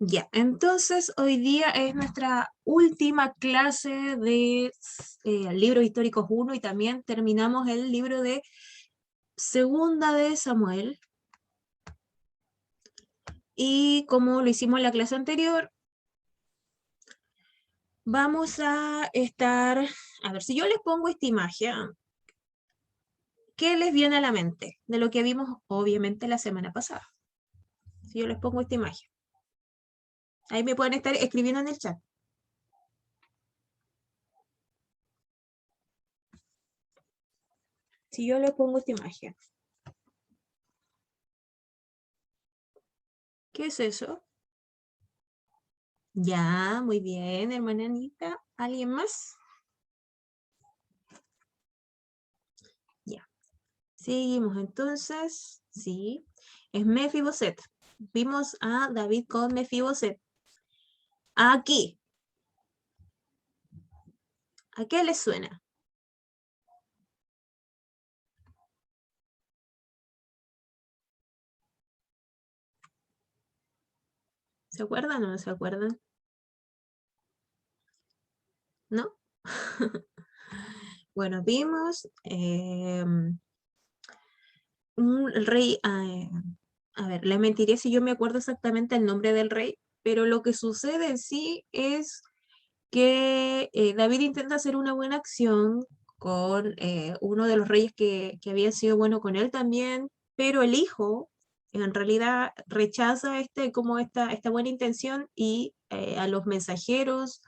Ya, entonces hoy día es nuestra última clase de libros históricos 1 y también terminamos el libro de Segunda de Samuel. Y como lo hicimos en la clase anterior, vamos a estar, a ver, si yo les pongo esta imagen, ¿qué les viene a la mente de lo que vimos obviamente la semana pasada? Si yo les pongo esta imagen. Ahí me pueden estar escribiendo en el chat. Si yo les pongo esta imagen. ¿Qué es eso? Ya, muy bien, hermana Anita. ¿Alguien más? Ya. Seguimos entonces. Sí. Es Mefiboset. Vimos a David con Mefiboset. Aquí. ¿A qué le suena? ¿Se acuerdan o no se acuerdan? ¿No? Bueno, vimos un rey. A ver, les mentiría si yo me acuerdo exactamente el nombre del rey, pero lo que sucede en sí es que David intenta hacer una buena acción con uno de los reyes que había sido bueno con él también, pero el hijo en realidad rechaza como esta buena intención y a los mensajeros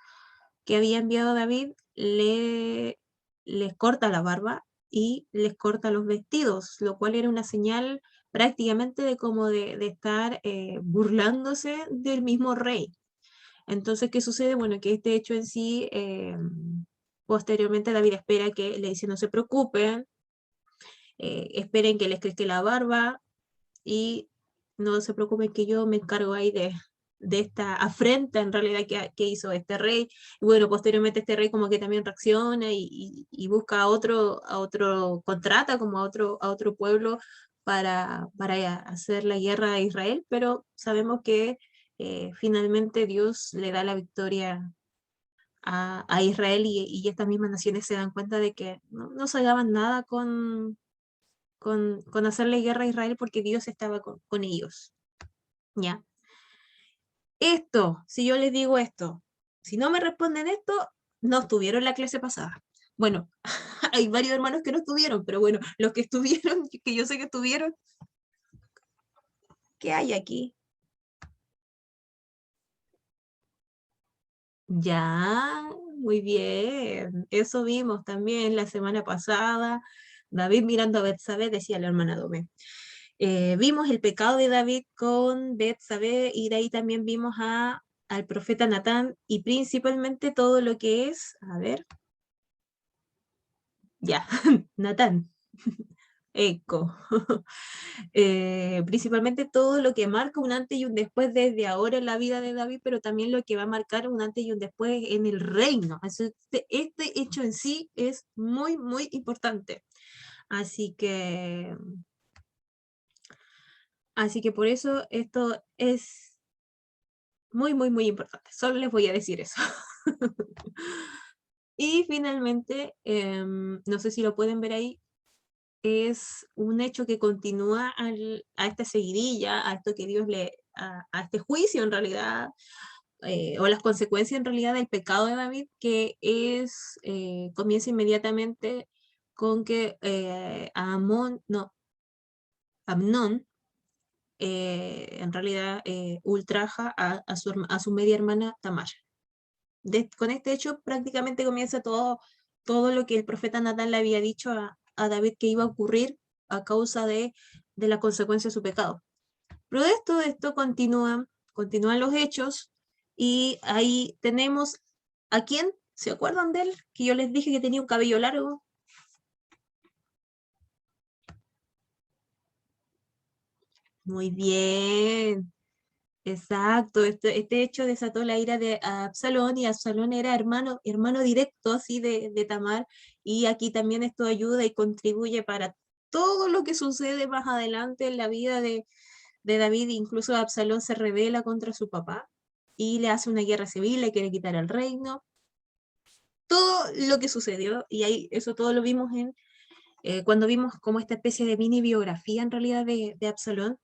que había enviado David les corta la barba y les corta los vestidos, lo cual era una señal prácticamente de como de estar burlándose del mismo rey. Entonces, ¿qué sucede? Bueno, que este hecho en sí, posteriormente David espera que le dice no se preocupen, esperen que les crezca la barba y no se preocupen que yo me encargo ahí de esta afrenta en realidad que hizo este rey. Y bueno, posteriormente este rey como que también reacciona y busca a otro, contrata como a otro pueblo para hacer la guerra a Israel, pero sabemos que finalmente Dios le da la victoria a Israel y estas mismas naciones se dan cuenta de que no se daban nada con hacerle guerra a Israel porque Dios estaba con ellos. ¿Ya? Esto, si yo les digo esto, si no me responden esto, no estuvieron en la clase pasada. Bueno, hay varios hermanos que no estuvieron, pero bueno, los que estuvieron, que yo sé que estuvieron, ¿qué hay aquí? Ya, muy bien. Eso vimos también la semana pasada. David mirando a Betsabé, decía la hermana Domé. Vimos el pecado de David con Betsabé y de ahí también vimos al profeta Natán y principalmente todo lo que es, a ver, ya, Natán, eco. Principalmente todo lo que marca un antes y un después desde ahora en la vida de David, pero también lo que va a marcar un antes y un después en el reino. Este hecho en sí es muy, muy importante. Así que, así que por eso esto es muy, muy, muy importante. Solo les voy a decir eso. Y finalmente, no sé si lo pueden ver ahí, es un hecho que continúa a esta seguidilla, a esto que Dios a este juicio en realidad, o las consecuencias en realidad del pecado de David, que comienza inmediatamente con que Amnón, en realidad ultraja a su media hermana Tamar. Con este hecho prácticamente comienza todo lo que el profeta Natán le había dicho a David que iba a ocurrir a causa de la consecuencia de su pecado. Pero de esto continúan los hechos y ahí tenemos a quién, ¿se acuerdan de él? Que yo les dije que tenía un cabello largo. Muy bien, exacto. Este hecho desató la ira de Absalón y Absalón era hermano directo así de Tamar y aquí también esto ayuda y contribuye para todo lo que sucede más adelante en la vida de David. Incluso Absalón se rebela contra su papá y le hace una guerra civil, le quiere quitar el reino. Todo lo que sucedió, y ahí eso todo lo vimos cuando vimos como esta especie de mini biografía en realidad de Absalón.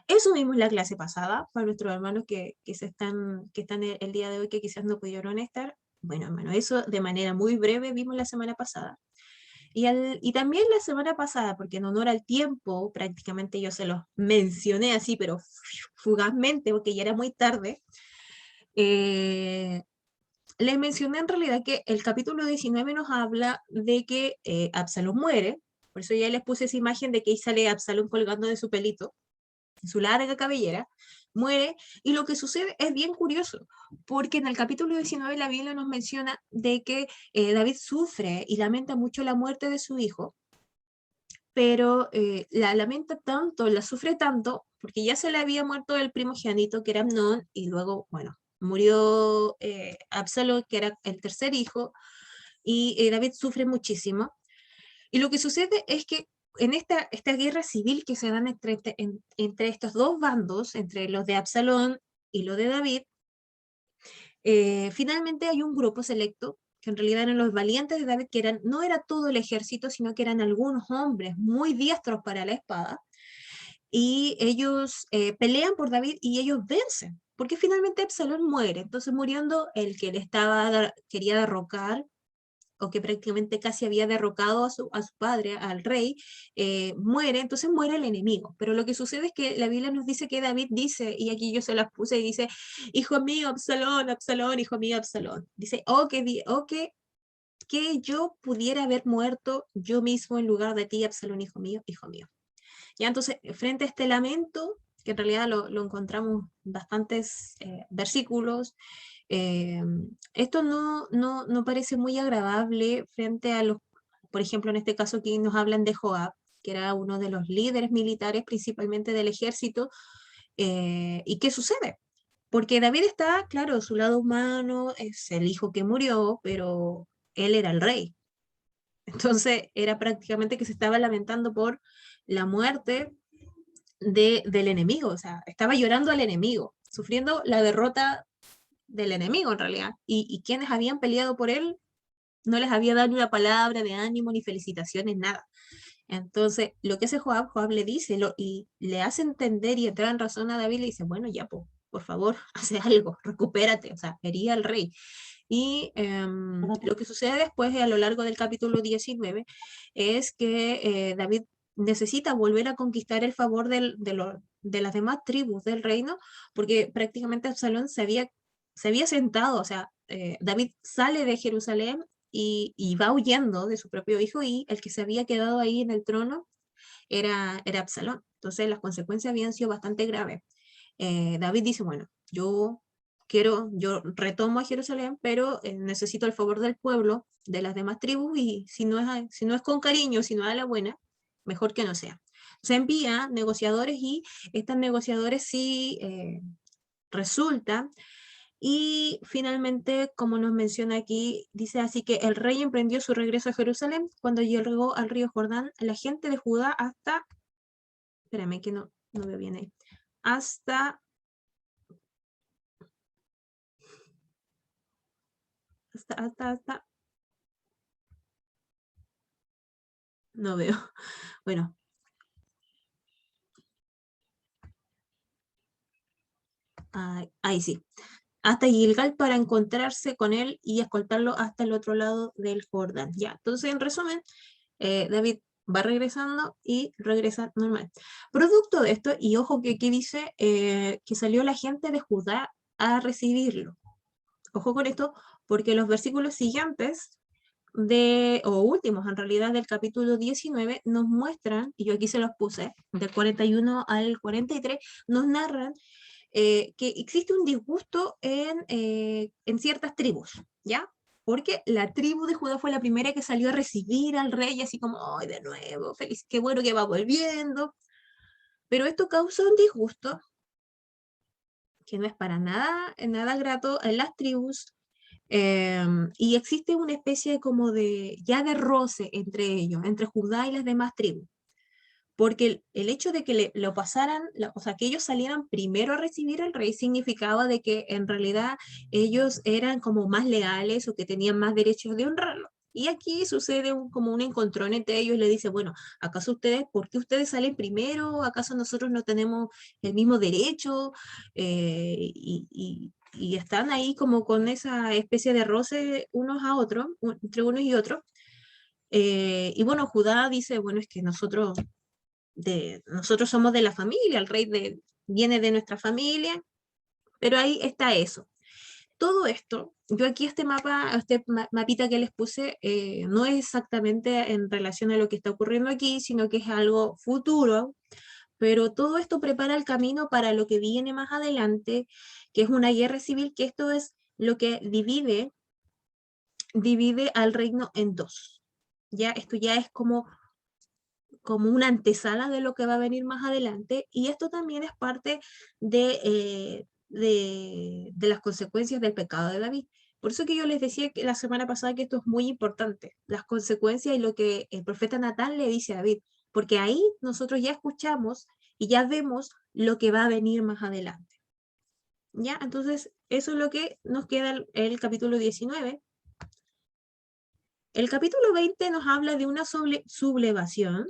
Eso vimos en la clase pasada, para nuestros hermanos que están el día de hoy, que quizás no pudieron estar. Bueno, hermano, eso de manera muy breve vimos la semana pasada. Y también la semana pasada, porque en honor al tiempo, prácticamente yo se los mencioné así, pero fugazmente, porque ya era muy tarde, les mencioné en realidad que el capítulo 19 nos habla de que Absalón muere, por eso ya les puse esa imagen de que ahí sale Absalón colgando de su pelito, su larga cabellera, muere, y lo que sucede es bien curioso, porque en el capítulo 19 la Biblia nos menciona de que David sufre y lamenta mucho la muerte de su hijo, pero la lamenta tanto, la sufre tanto, porque ya se le había muerto el primogénito, que era Amnón, y luego, bueno, murió Absalón, que era el tercer hijo, y David sufre muchísimo. Y lo que sucede es que en esta guerra civil que se dan entre estos dos bandos, entre los de Absalón y los de David, finalmente hay un grupo selecto, que en realidad eran los valientes de David, que no era todo el ejército, sino que eran algunos hombres muy diestros para la espada, y ellos pelean por David y ellos vencen, porque finalmente Absalón muere. Entonces, muriendo el que quería derrocar, o que prácticamente casi había derrocado a su padre, al rey, muere, entonces muere el enemigo. Pero lo que sucede es que la Biblia nos dice que David dice, y aquí yo se las puse, y dice, hijo mío, Absalón, Absalón, hijo mío, Absalón. Dice, que yo pudiera haber muerto yo mismo en lugar de ti, Absalón, hijo mío, hijo mío. Ya, entonces, frente a este lamento, que en realidad lo encontramos en bastantes versículos, eh, esto no parece muy agradable frente a por ejemplo, en este caso aquí nos hablan de Joab, que era uno de los líderes militares, principalmente del ejército. ¿Y qué sucede? Porque David está, claro, su lado humano, es el hijo que murió, pero él era el rey. Entonces era prácticamente que se estaba lamentando por la muerte del enemigo, o sea, estaba llorando al enemigo, sufriendo la derrota del enemigo en realidad, y quienes habían peleado por él no les había dado ni una palabra de ánimo, ni felicitaciones, nada. Entonces, lo que hace Joab le dice, y le hace entender y entrar en razón a David, le dice, bueno, ya, por favor, hace algo, recupérate, o sea, hería al rey. Y lo que sucede después, a lo largo del capítulo 19, es que David necesita volver a conquistar el favor de las demás tribus del reino, porque prácticamente Absalón se había sentado, o sea, David sale de Jerusalén y va huyendo de su propio hijo, y el que se había quedado ahí en el trono era Absalón. Entonces las consecuencias habían sido bastante graves. David dice, bueno, yo retomo a Jerusalén, pero necesito el favor del pueblo, de las demás tribus, y si no es con cariño, si no es a la buena, mejor que no sea. Se envía negociadores, y estos negociadores sí resultan, y finalmente, como nos menciona aquí, dice así que el rey emprendió su regreso a Jerusalén cuando llegó al río Jordán, la gente de Judá espérame que no veo bien ahí, hasta, hasta, no veo, bueno, ahí sí, hasta Gilgal para encontrarse con él y escoltarlo hasta el otro lado del Jordán. Ya, entonces en resumen, David va regresando y regresa normal. Producto de esto, y ojo que aquí dice que salió la gente de Judá a recibirlo. Ojo con esto, porque los versículos siguientes o últimos en realidad del capítulo 19 nos muestran, y yo aquí se los puse, del 41 al 43, nos narran que existe un disgusto en ciertas tribus, ¿ya? Porque la tribu de Judá fue la primera que salió a recibir al rey, así como, ¡ay, de nuevo! Feliz, qué bueno que va volviendo. Pero esto causa un disgusto que no es para nada grato en las tribus, y existe una especie como ya de roce entre ellos, entre Judá y las demás tribus. porque el hecho de que lo pasaran, o sea, que ellos salieran primero a recibir al rey significaba de que en realidad ellos eran como más leales o que tenían más derechos de honrarlo. Y aquí sucede como un encontrón entre ellos y le dice, bueno, ¿acaso ustedes, por qué ustedes salen primero? ¿Acaso nosotros no tenemos el mismo derecho? Y están ahí como con esa especie de roce unos a otros, entre unos y otros. Y bueno, Judá dice, bueno, es que nosotros somos de la familia, el rey viene de nuestra familia, pero ahí está eso. Todo esto, yo aquí mapita que les puse, no es exactamente en relación a lo que está ocurriendo aquí, sino que es algo futuro, pero todo esto prepara el camino para lo que viene más adelante, que es una guerra civil, que esto es lo que divide al reino en dos. Ya, esto ya es como una antesala de lo que va a venir más adelante, y esto también es parte de las consecuencias del pecado de David. Por eso que yo les decía que la semana pasada que esto es muy importante, las consecuencias y lo que el profeta Natán le dice a David, porque ahí nosotros ya escuchamos y ya vemos lo que va a venir más adelante. ¿Ya? Entonces, eso es lo que nos queda el capítulo 19. El capítulo 20 nos habla de una sublevación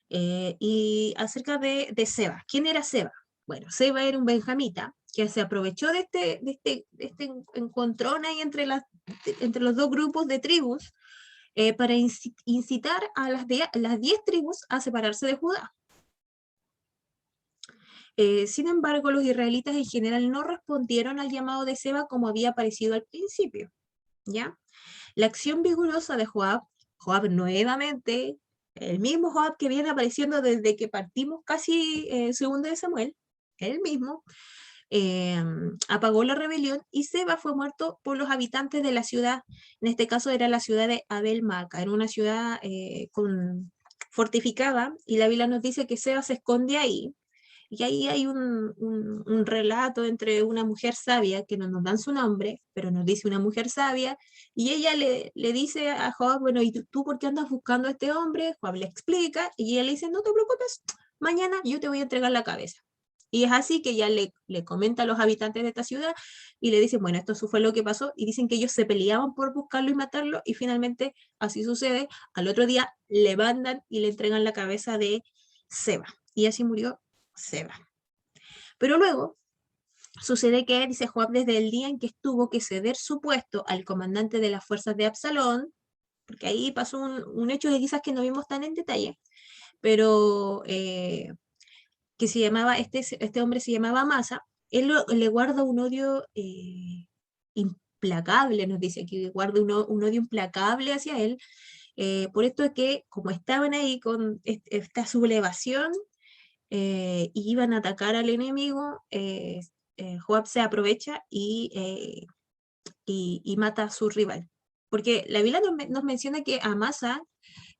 y acerca de Seba. ¿Quién era Seba? Bueno, Seba era un benjamita que se aprovechó de este encontrón ahí entre los dos grupos de tribus para incitar a las 10 tribus a separarse de Judá. Sin embargo, los israelitas en general no respondieron al llamado de Seba como había parecido al principio. ¿Ya? La acción vigorosa de Joab nuevamente, el mismo Joab que viene apareciendo desde que partimos casi segundo de Samuel, el mismo, apagó la rebelión y Seba fue muerto por los habitantes de la ciudad. En este caso era la ciudad de Abel Maca, era una ciudad fortificada, y la Biblia nos dice que Seba se esconde ahí. Y ahí hay un relato entre una mujer sabia, que no nos dan su nombre, pero nos dice una mujer sabia, y ella le dice a Joab, bueno, ¿y tú por qué andas buscando a este hombre? Joab le explica, y ella le dice, no te preocupes, mañana yo te voy a entregar la cabeza. Y es así que ella le comenta a los habitantes de esta ciudad, y le dicen, bueno, esto fue lo que pasó, y dicen que ellos se peleaban por buscarlo y matarlo, y finalmente así sucede. Al otro día le mandan y le entregan la cabeza de Seba, y así murió Seba. Pero luego sucede que, dice Joab, desde el día en que tuvo que ceder su puesto al comandante de las fuerzas de Absalón, porque ahí pasó un hecho que quizás que no vimos tan en detalle, pero que se llamaba, este hombre se llamaba Amasa, él le guarda un odio implacable, nos dice aquí, guarda un odio implacable hacia él, por esto es que como estaban ahí con esta sublevación, y iban a atacar al enemigo, Joab se aprovecha y mata a su rival. Porque la Biblia nos menciona que Amasa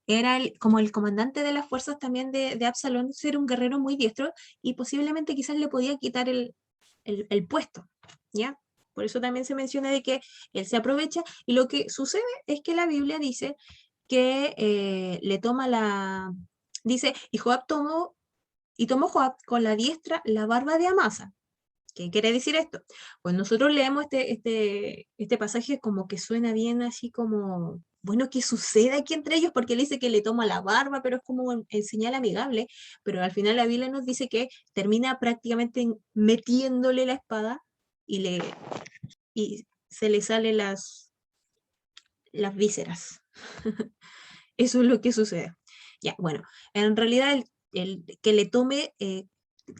era como el comandante de las fuerzas también de Absalón, era un guerrero muy diestro y posiblemente quizás le podía quitar el puesto, ¿ya? Por eso también se menciona de que él se aprovecha, y lo que sucede es que la Biblia dice que le toma dice, y tomó Joab con la diestra la barba de Amasa. ¿Qué quiere decir esto? Pues nosotros leemos este pasaje como que suena bien así como, bueno, ¿qué sucede aquí entre ellos? Porque él dice que le toma la barba, pero es como en señal amigable, pero al final la Biblia nos dice que termina prácticamente metiéndole la espada y, y se le salen las vísceras. Eso es lo que sucede. Ya, bueno, en realidad el que le tome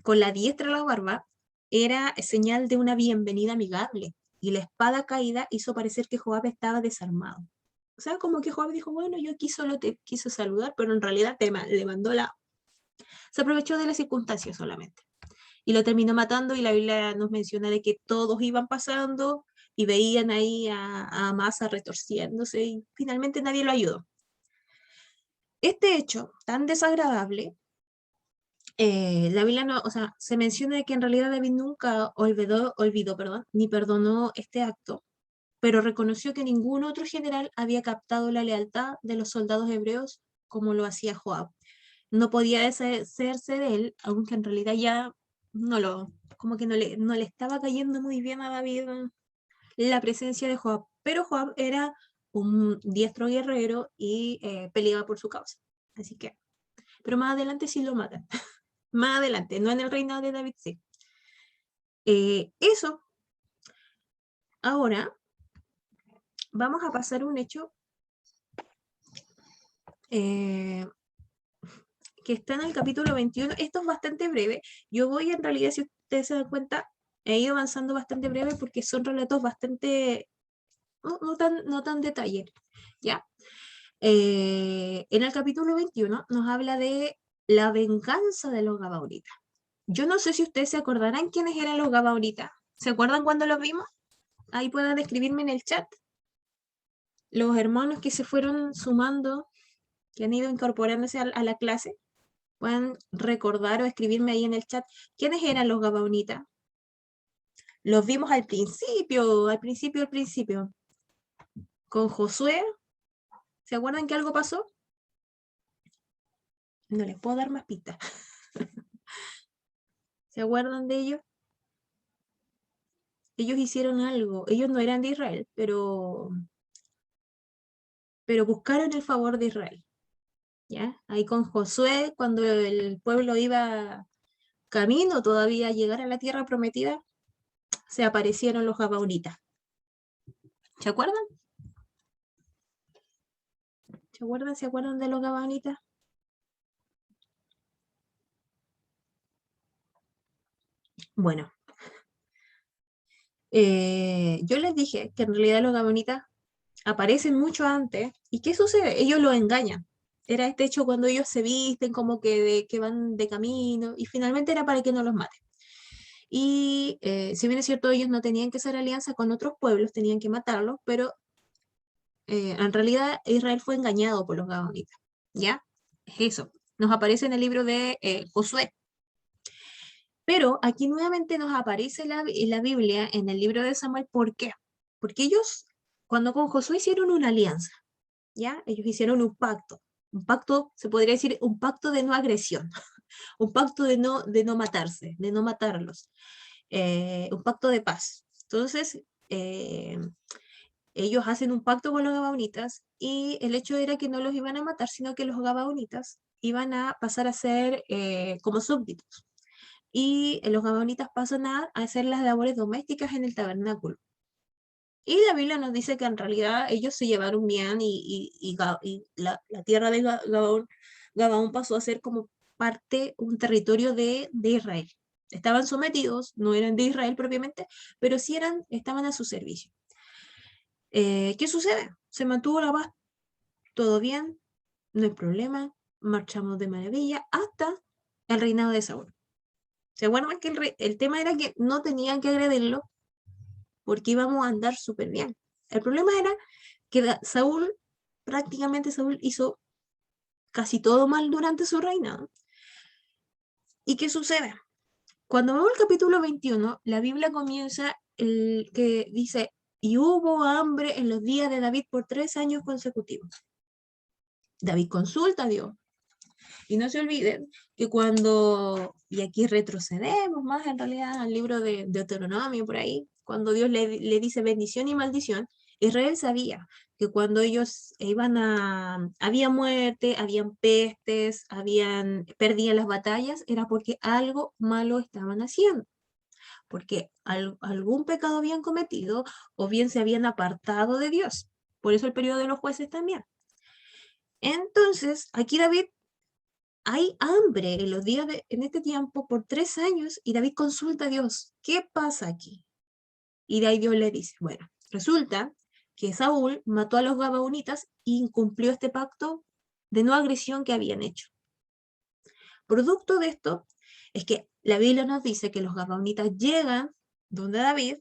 con la diestra la barba era señal de una bienvenida amigable, y la espada caída hizo parecer que Joab estaba desarmado. O sea, como que Joab dijo, bueno, yo aquí solo te quiso saludar, pero en realidad le mandó se aprovechó de la circunstancia solamente. Y lo terminó matando, y la Biblia nos menciona de que todos iban pasando y veían ahí a Amasa retorciéndose, y finalmente nadie lo ayudó. Este hecho tan desagradable, la Biblia no, o sea, se menciona de que en realidad David nunca olvidó, perdón, ni perdonó este acto, pero reconoció que ningún otro general había captado la lealtad de los soldados hebreos como lo hacía Joab. no podía deshacerse de él, aunque en realidad ya como que no le estaba cayendo muy bien a David la presencia de Joab, pero Joab era un diestro guerrero y peleaba por su causa. Así que, pero más adelante sí lo matan. Más adelante, no en el reinado de David, sí. Eso, ahora vamos a pasar un hecho eh, que está en el capítulo 21. Esto es bastante breve. Yo voy, en realidad, si ustedes se dan cuenta, he ido avanzando bastante breve porque son relatos bastante, no tan detallados, ¿ya? En el capítulo 21 nos habla de la venganza de los Gabaonitas. Yo no sé si ustedes se acordarán quiénes eran los Gabaonitas. ¿Se acuerdan cuando los vimos? Ahí pueden escribirme en el chat. Los hermanos que se fueron sumando, que han ido incorporándose a la clase, pueden recordar o escribirme ahí en el chat quiénes eran los Gabaonitas. Los vimos al principio, con Josué. ¿Se acuerdan que algo pasó? No les puedo dar más pistas. ¿Se acuerdan de ellos? Ellos hicieron algo. Ellos no eran de Israel, pero buscaron el favor de Israel. ¿Ya? Ahí con Josué, cuando el pueblo iba camino todavía a llegar a la tierra prometida, se aparecieron los Gabaonitas. ¿Se acuerdan? ¿Se acuerdan de los Gabaonitas? Bueno, yo les dije que en realidad los Gabaonitas aparecen mucho antes. ¿Y qué sucede? Ellos los engañan. Era este hecho cuando ellos se visten como que van de camino y finalmente era para que no los maten. Y si bien es cierto, ellos no tenían que hacer alianza con otros pueblos, tenían que matarlos, pero en realidad Israel fue engañado por los Gabaonitas. ¿Ya? Es eso. Nos aparece en el libro de Josué. Pero aquí nuevamente nos aparece la Biblia en el libro de Samuel. ¿Por qué? Porque ellos, cuando con Josué hicieron una alianza, ¿ya? Ellos hicieron un pacto, se podría decir, un pacto de no agresión, un pacto de no matarse, de no matarlos, un pacto de paz. Entonces, ellos hacen un pacto con los gabaonitas y el hecho era que no los iban a matar, sino que los gabaonitas iban a pasar a ser como súbditos. Y los gabaonitas pasan a hacer las labores domésticas en el tabernáculo. Y la Biblia nos dice que en realidad ellos se llevaron bien y la tierra de Gabaón pasó a ser como un territorio de Israel. Estaban sometidos, no eran de Israel propiamente, pero sí estaban a su servicio. ¿Qué sucede? Se mantuvo la paz, todo bien, no hay problema, marchamos de maravilla hasta el reinado de Saúl. ¿Se acuerdan que el tema era que no tenían que agredirlo porque íbamos a andar súper bien? El problema era que prácticamente Saúl hizo casi todo mal durante su reinado. ¿Y qué sucede? Cuando vemos el capítulo 21, la Biblia comienza que dice, y hubo hambre en los días de David por 3 años consecutivos. David consulta a Dios. Y no se olviden que y aquí retrocedemos más en realidad al libro de Deuteronomio por ahí, cuando Dios le dice bendición y maldición, Israel sabía que cuando ellos había muerte, habían pestes, perdían las batallas, era porque algo malo estaban haciendo, porque algún pecado habían cometido o bien se habían apartado de Dios. Por eso el periodo de los jueces también. Entonces, aquí David hay hambre en este tiempo por 3 años y David consulta a Dios, ¿qué pasa aquí? Y de ahí Dios le dice, bueno, resulta que Saúl mató a los gabaonitas y incumplió este pacto de no agresión que habían hecho. Producto de esto es que la Biblia nos dice que los gabaonitas llegan donde David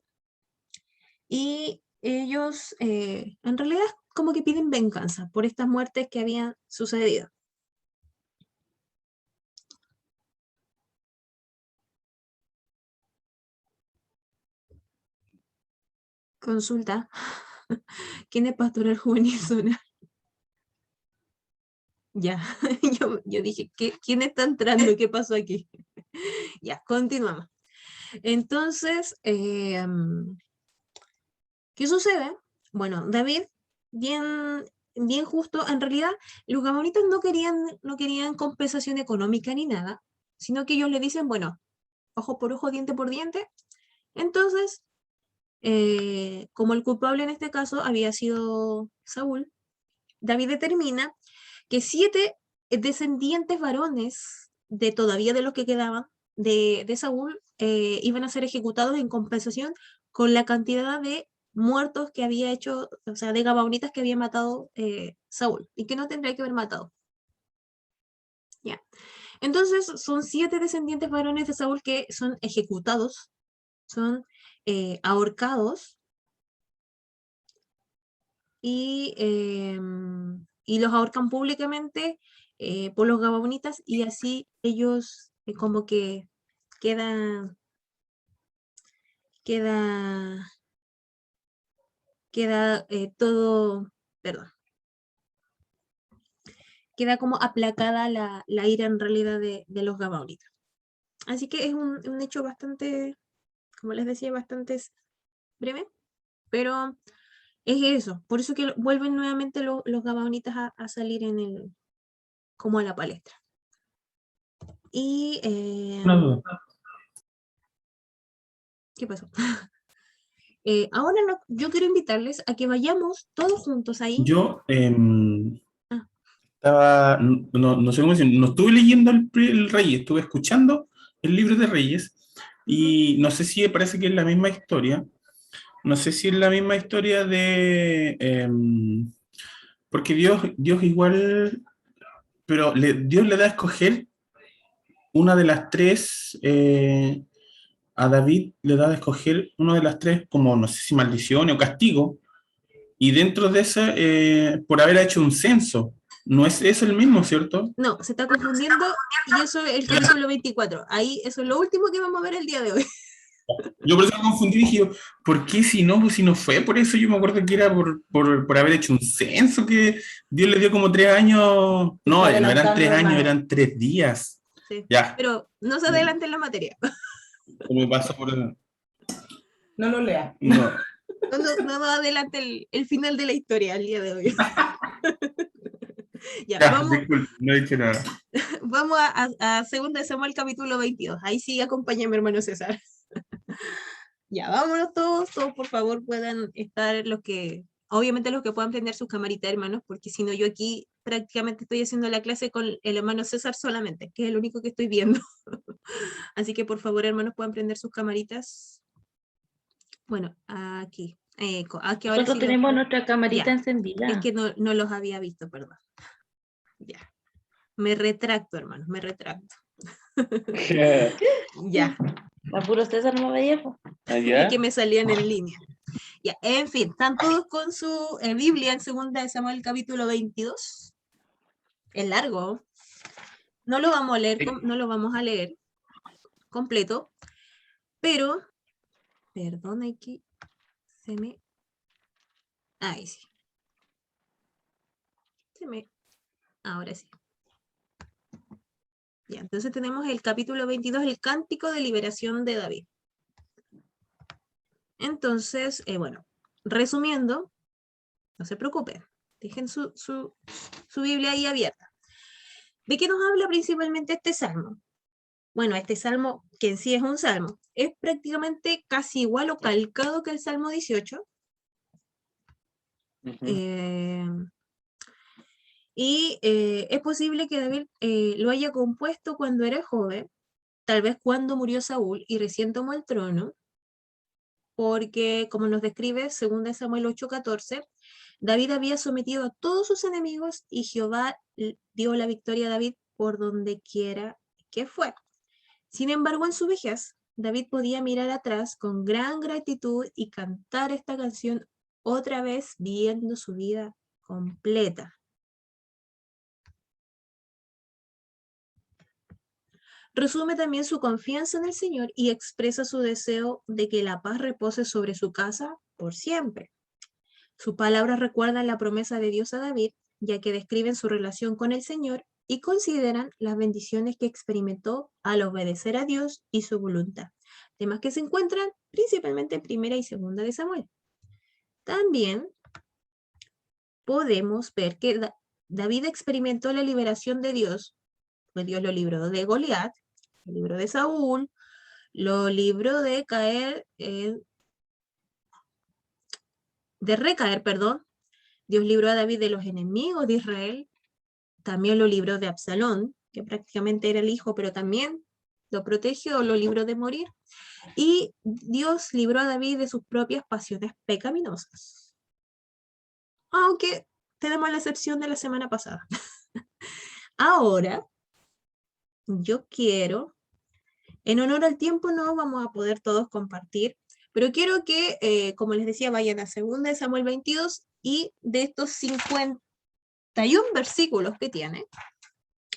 y ellos en realidad como que piden venganza por estas muertes que habían sucedido. Consulta, ¿quién es pastoral juvenil zona? Ya, yo dije, ¿quién está entrando? ¿Qué pasó aquí? Ya, continuamos. Entonces, ¿qué sucede? Bueno, David, bien, bien justo, en realidad los gamonitas no querían compensación económica ni nada, sino que ellos le dicen, bueno, ojo por ojo, diente por diente. Entonces, como el culpable en este caso había sido Saúl, David determina que 7 descendientes varones de todavía de los que quedaban de Saúl iban a ser ejecutados en compensación con la cantidad de muertos que había hecho, o sea, de gabaonitas que había matado Saúl y que no tendría que haber matado. Ya. Entonces son 7 descendientes varones de Saúl que son ejecutados, son ahorcados y los ahorcan públicamente por los gabonitas y así ellos como que queda, queda, queda todo, perdón, queda como aplacada la ira en realidad de los gabonitas. Así que es un hecho bastante, como les decía, bastante breve, pero es eso, por eso que vuelven nuevamente los gabaonitas a salir como a la palestra. Y Una duda. ¿qué pasó? Ahora yo quiero invitarles a que vayamos todos juntos ahí. Yo Ah, estaba, no sé cómo decir, no estuve leyendo el Reyes, estuve escuchando el libro de Reyes ujú. y no sé si parece que es la misma historia, no sé si es la misma historia de, porque Dios igual, pero Dios le da a escoger una de las tres, a David le da a escoger una de las tres como, no sé si maldición o castigo, y dentro de esa, por haber hecho un censo. No es eso el mismo, ¿cierto? No, se está confundiendo y eso es el capítulo 24. Ahí, eso es lo último que vamos a ver el día de hoy. Yo por eso me confundí y dije, yo, ¿por qué si no? Pues si no fue por eso, yo me acuerdo que era por haber hecho un censo que Dios le dio como 3 años. Se está No, no eran adelantando, 3 años, hermano. eran 3 días. Sí. Ya, Pero no se no, adelante en la materia. me paso por... No lo lea. No, No nos adelante el final de la historia el día de hoy. Ya, ya, vamos, disculpe, no he dicho nada. vamos a 2 de Samuel capítulo 22. Ahí sí, acompáñame, hermano César. Ya, vámonos todos por favor puedan estar obviamente los que puedan prender sus camaritas, hermanos, porque si no yo aquí prácticamente estoy haciendo la clase con el hermano César solamente, que es el único que estoy viendo. Así que por favor, hermanos, puedan prender sus camaritas. Bueno, aquí. Aquí ahora Nosotros sí tenemos nuestra camarita ya, es encendida. que no los había visto, perdón. Ya. Me retracto, hermanos, me retracto. Ya. A puro César no me veía. Es que me salían en línea. Ya, en fin, están todos con su Biblia en 2 de Samuel capítulo 22. Es largo. No lo vamos a leer, no lo vamos a leer completo, pero, perdón, aquí se me... Ahí sí. Ahora sí. Ya, entonces tenemos el capítulo 22, el cántico de liberación de David. Entonces, bueno, resumiendo, no se preocupen, dejen su Biblia ahí abierta. ¿De qué nos habla principalmente este salmo? Bueno, este salmo, que en sí es un salmo, es prácticamente casi igual o calcado que el Salmo 18. Eh, y es posible que David lo haya compuesto cuando era joven, tal vez cuando murió Saúl y recién tomó el trono, porque como nos describe 2 Samuel 8:14, David había sometido a todos sus enemigos y Jehová dio la victoria a David por donde quiera que fue. Sin embargo, en su vejez, David podía mirar atrás con gran gratitud y cantar esta canción otra vez viendo su vida completa. Resume también su confianza en el Señor y expresa su deseo de que la paz repose sobre su casa por siempre. Sus palabras recuerdan la promesa de Dios a David ya que describen su relación con el Señor y consideran las bendiciones que experimentó al obedecer a Dios y su voluntad. Temas que se encuentran principalmente en Primera y Segunda de Samuel. También podemos ver que David experimentó la liberación de Dios, pues Dios lo libró de Goliat, lo libró de Saúl, lo libró de recaer, perdón. Dios libró a David de los enemigos de Israel, también lo libró de Absalón, que prácticamente era el hijo, pero también lo protegió, lo libró de morir. Y Dios libró a David de sus propias pasiones pecaminosas. Aunque tenemos la excepción de la semana pasada. Ahora, yo quiero, en honor al tiempo no vamos a poder todos compartir, pero quiero que, como les decía, vayan a 2 de Samuel 22 y de estos 51 versículos que tiene,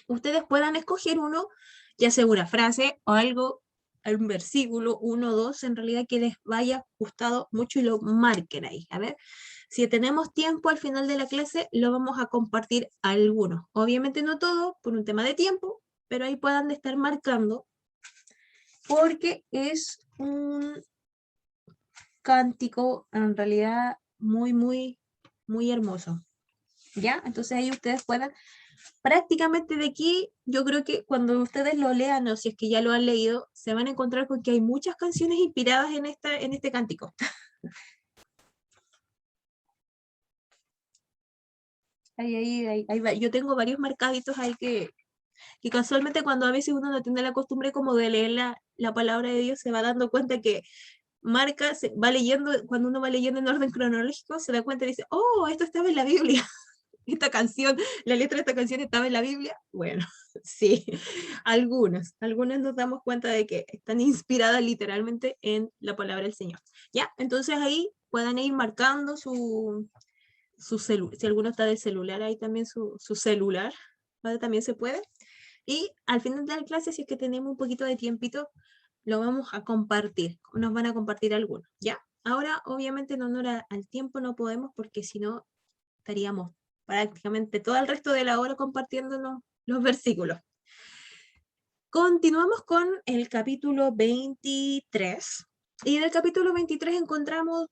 ustedes puedan escoger uno, ya sea una frase o algo, un versículo, 1 o 2, en realidad que les vaya gustado mucho y lo marquen ahí. A ver, si tenemos tiempo al final de la clase, lo vamos a compartir algunos. Obviamente no todo, por un tema de tiempo, pero ahí puedan estar marcando, porque es un cántico en realidad muy, muy, muy hermoso. ¿Ya? Entonces ahí ustedes puedan, prácticamente de aquí, yo creo que cuando ustedes lo lean, o si es que ya lo han leído, se van a encontrar con que hay muchas canciones inspiradas en este cántico. Yo tengo varios marcaditos ahí que casualmente cuando a veces uno no tiene la costumbre como de leer la palabra de Dios, se va dando cuenta que marca, se va leyendo, cuando uno va leyendo en orden cronológico, se da cuenta y dice, oh, esto estaba en la Biblia. Esta canción, la letra de esta canción estaba en la Biblia. Bueno, sí, algunas nos damos cuenta de que están inspiradas literalmente en la palabra del Señor. Ya, entonces ahí puedan ir marcando su celular, si alguno está del celular, ahí también su celular, ¿vale? También se puede. Y al final de la clase, si es que tenemos un poquito de tiempito, lo vamos a compartir, nos van a compartir algunos, ¿ya? Ahora, obviamente, en honor al tiempo no podemos, porque si no, estaríamos prácticamente todo el resto de la hora compartiéndonos los versículos. Continuamos con el capítulo 23, y en el capítulo 23 encontramos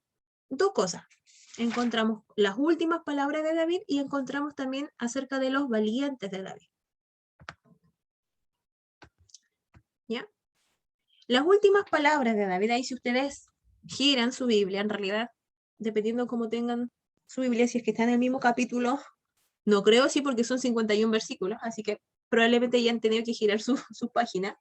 dos cosas. Encontramos las últimas palabras de David y encontramos también acerca de los valientes de David. ¿Ya? Las últimas palabras de David, ahí si ustedes giran su Biblia, en realidad, dependiendo cómo tengan su Biblia, si es que está en el mismo capítulo, no creo, sí, porque son 51 versículos, así que probablemente ya han tenido que girar su página.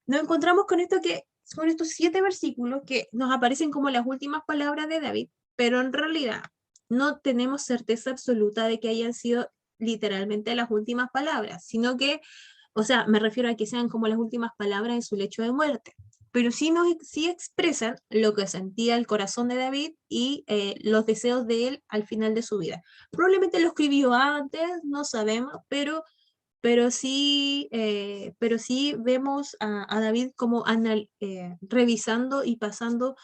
Nos encontramos con estos 7 versículos que nos aparecen como las últimas palabras de David, pero en realidad no tenemos certeza absoluta de que hayan sido literalmente las últimas palabras, sino que, o sea, me refiero a que sean como las últimas palabras en su lecho de muerte, pero sí expresan lo que sentía el corazón de David y los deseos de él al final de su vida. Probablemente lo escribió antes, no sabemos, pero sí vemos a David como revisando y pasando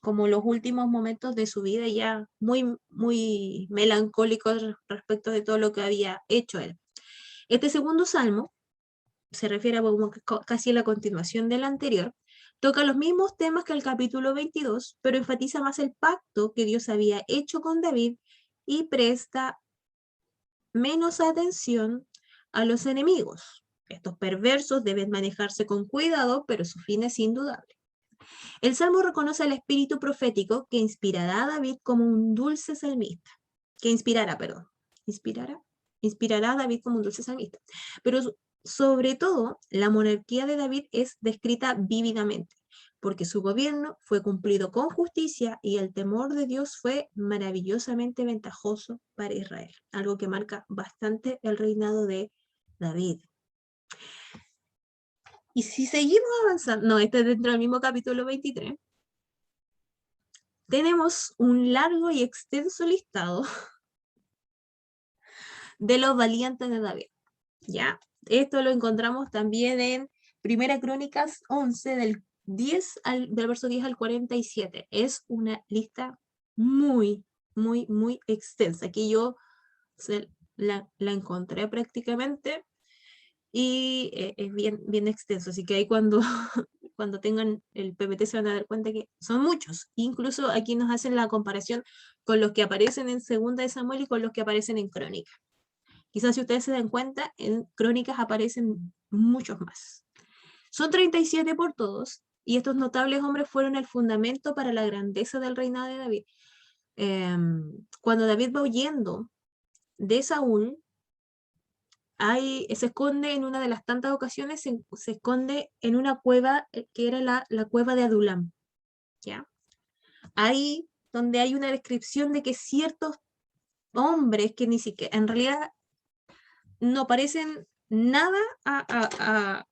como los últimos momentos de su vida, ya muy, muy melancólicos respecto de todo lo que había hecho él. Este segundo salmo se refiere a casi a la continuación del anterior, toca los mismos temas que el capítulo 22, pero enfatiza más el pacto que Dios había hecho con David y presta menos atención a los enemigos. Estos perversos deben manejarse con cuidado, pero su fin es indudable. El Salmo reconoce al espíritu profético que inspirará a David como un dulce salmista. Inspirará a David como un dulce salmista. Pero sobre todo, la monarquía de David es descrita vívidamente, porque su gobierno fue cumplido con justicia y el temor de Dios fue maravillosamente ventajoso para Israel, algo que marca bastante el reinado de David. Y si seguimos avanzando, no, este es dentro del mismo capítulo 23, tenemos un largo y extenso listado de los valientes de David, ¿ya? Esto lo encontramos también en Primera Crónicas 11, del verso 10 al 47. Es una lista muy, muy, muy extensa. Aquí yo la encontré prácticamente y es bien extenso, así que ahí cuando, cuando tengan el PPT se van a dar cuenta que son muchos. Incluso aquí nos hacen la comparación con los que aparecen en Segunda de Samuel y con los que aparecen en Crónicas. Quizás si ustedes se dan cuenta, en Crónicas aparecen muchos más. Son 37 por todos, y estos notables hombres fueron el fundamento para la grandeza del reinado de David. Cuando David va huyendo de Saúl, se esconde en una de las tantas ocasiones, se esconde en una cueva que era la cueva de Adulam. ¿Ya? Ahí donde hay una descripción de que ciertos hombres que ni siquiera, en realidad, no parecen nada a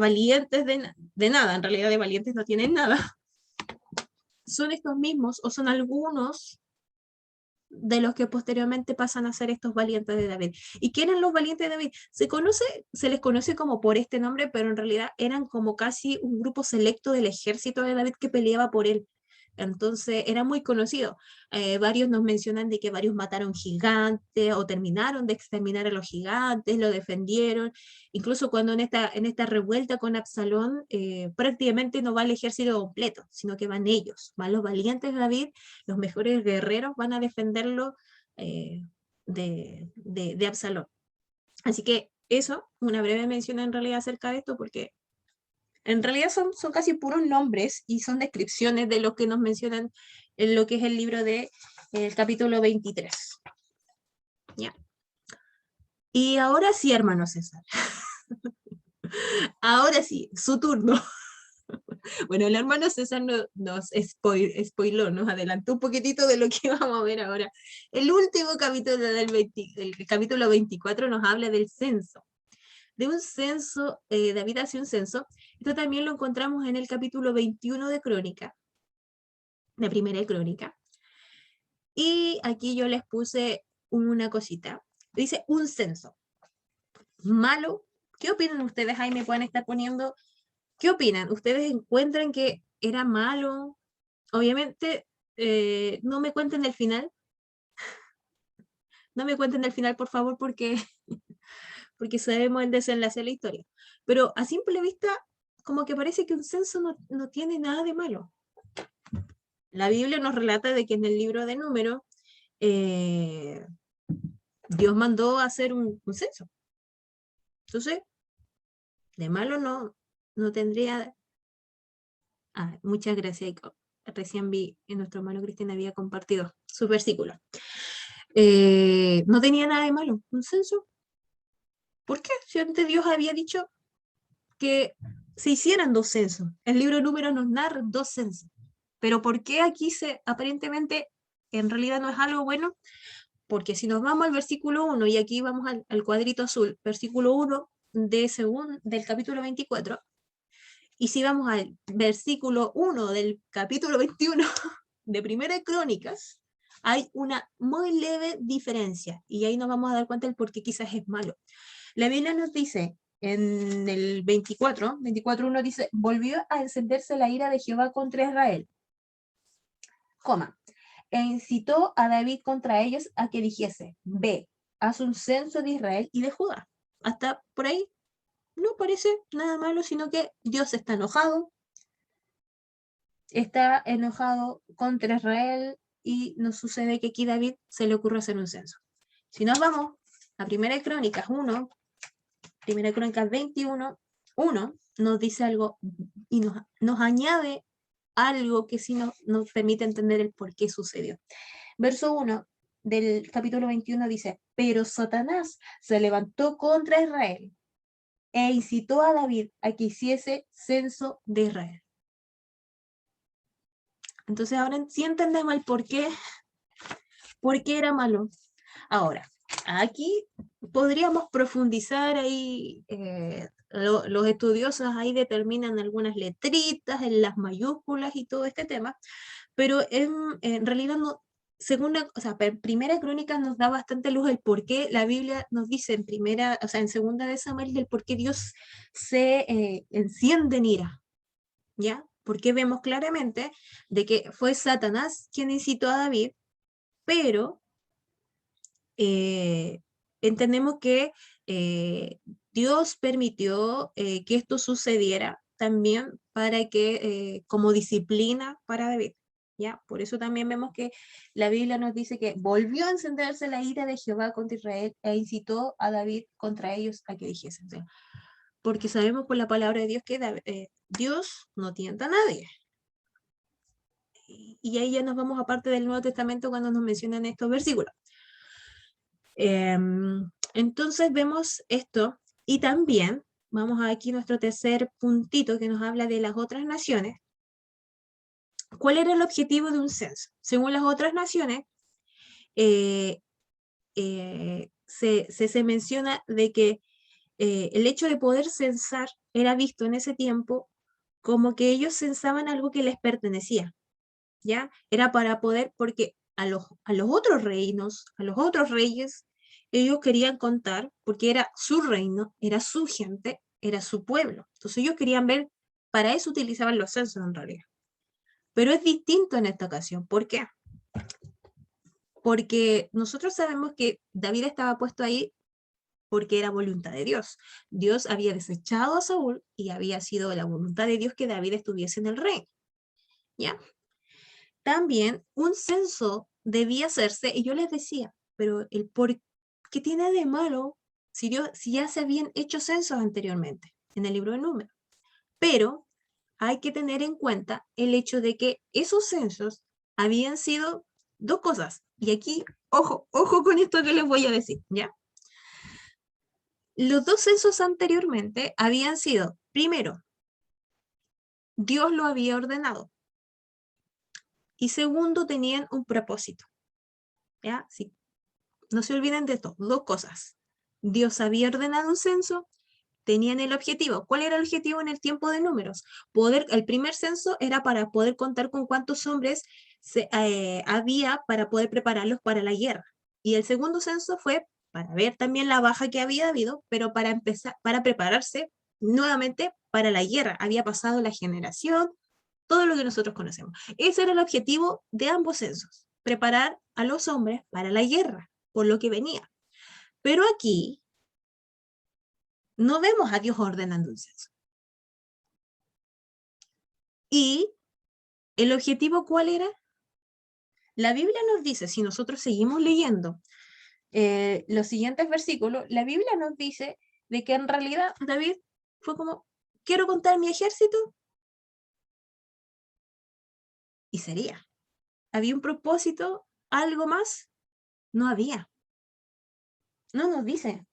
valientes de nada, en realidad de valientes no tienen nada, son estos mismos o son algunos de los que posteriormente pasan a ser estos valientes de David. ¿Y quién eran los valientes de David? Se les conoce como por este nombre, pero en realidad eran como casi un grupo selecto del ejército de David que peleaba por él. Entonces era muy conocido. Varios nos mencionan de que varios mataron gigantes o terminaron de exterminar a los gigantes, lo defendieron. Incluso cuando en esta revuelta con Absalón, prácticamente no va el ejército completo, sino que van ellos, van los valientes de David, los mejores guerreros van a defenderlo de Absalón. Así que eso, una breve mención en realidad acerca de esto, porque en realidad son casi puros nombres y son descripciones de lo que nos mencionan en lo que es el libro de el capítulo 23. ¿Ya? Y ahora sí, hermano César. Ahora sí, su turno. Bueno, el hermano César nos spoiló, nos adelantó un poquitito de lo que vamos a ver ahora. El último capítulo el capítulo 24 nos habla del censo. De un censo, David hace un censo. Esto también lo encontramos en el capítulo 21 de Crónica, de Primera de Crónica. Y aquí yo les puse una cosita. Dice un censo. ¿Malo? ¿Qué opinan ustedes? Ahí me pueden estar poniendo. ¿Qué opinan? ¿Ustedes encuentran que era malo? Obviamente, no me cuenten el final. No me cuenten el final, por favor, porque sabemos el desenlace de la historia. Pero a simple vista, como que parece que un censo no tiene nada de malo. La Biblia nos relata de que en el libro de Números, Dios mandó a hacer un censo. Entonces, de malo no tendría... muchas gracias. Recién vi que nuestro hermano Cristian había compartido sus versículos. No tenía nada de malo, un censo. ¿Por qué? Si antes Dios había dicho que se hicieran 2 censos. El libro de Números nos narra 2 censos. Pero ¿por qué aquí aparentemente en realidad no es algo bueno? Porque si nos vamos al versículo 1, y aquí vamos al cuadrito azul, versículo 1 del capítulo 24, y si vamos al versículo 1 del capítulo 21 de Primera de Crónicas, hay una muy leve diferencia, y ahí nos vamos a dar cuenta del por qué quizás es malo. La Biblia nos dice, en el 24:1 dice, volvió a encenderse la ira de Jehová contra Israel, e incitó a David contra ellos a que dijese, ve, haz un censo de Israel y de Judá. Hasta por ahí no parece nada malo, sino que Dios está enojado contra Israel, y nos sucede que aquí David se le ocurre hacer un censo. Si nos vamos a Primera Crónicas 1, Primera Crónicas 21:1, nos dice algo y nos añade algo que sí nos permite entender el por qué sucedió. Verso 1 del capítulo 21 dice, pero Satanás se levantó contra Israel e incitó a David a que hiciese censo de Israel. Entonces ahora sí entendemos el por qué era malo. Ahora, aquí podríamos profundizar ahí, los estudiosos ahí determinan algunas letritas en las mayúsculas y todo este tema, pero en realidad no, Primera Crónica nos da bastante luz el por qué la Biblia nos dice en Segunda de Samuel del por qué Dios se enciende en ira, ¿ya? Porque vemos claramente de que fue Satanás quien incitó a David, pero entendemos que Dios permitió que esto sucediera también para que, como disciplina para David. ¿Ya? Por eso también vemos que la Biblia nos dice que volvió a encenderse la ira de Jehová contra Israel e incitó a David contra ellos a que dijesen. O sea, porque sabemos por la palabra de Dios que Dios no tienta a nadie. Y ahí ya nos vamos a parte del Nuevo Testamento cuando nos mencionan estos versículos. Entonces vemos esto y también vamos a aquí nuestro tercer puntito que nos habla de las otras naciones. ¿Cuál era el objetivo de un censo? Según las otras naciones, se menciona de que el hecho de poder censar era visto en ese tiempo como que ellos censaban algo que les pertenecía, ¿ya? Era para poder, porque a los otros reinos, a los otros reyes, ellos querían contar, porque era su reino, era su gente, era su pueblo. Entonces ellos querían ver, para eso utilizaban los censos en realidad. Pero es distinto en esta ocasión. ¿Por qué? Porque nosotros sabemos que David estaba puesto ahí porque era voluntad de Dios. Dios había desechado a Saúl y había sido la voluntad de Dios que David estuviese en el reino. ¿Ya? También un censo debía hacerse, y yo les decía, pero ¿qué tiene de malo si ya se habían hecho censos anteriormente en el libro de Números? Pero hay que tener en cuenta el hecho de que esos censos habían sido dos cosas. Y aquí, ojo con esto que les voy a decir, ¿ya? Los dos censos anteriormente habían sido, primero, Dios lo había ordenado. Y segundo, tenían un propósito. ¿Ya? Sí. No se olviden de esto, dos cosas. Dios había ordenado un censo, tenían el objetivo. ¿Cuál era el objetivo en el tiempo de Números? El primer censo era para poder contar con cuántos hombres había para poder prepararlos para la guerra. Y el segundo censo fue para ver también la baja que había habido, pero para empezar, para prepararse nuevamente para la guerra. Había pasado la generación, todo lo que nosotros conocemos. Ese era el objetivo de ambos censos, preparar a los hombres para la guerra, por lo que venía. Pero aquí no vemos a Dios ordenando un censo. ¿Y el objetivo cuál era? La Biblia nos dice, si nosotros seguimos leyendo los siguientes versículos, la Biblia nos dice de que en realidad David fue como, quiero contar mi ejército, y sería. ¿Había un propósito? ¿Algo más? No había. No nos dice.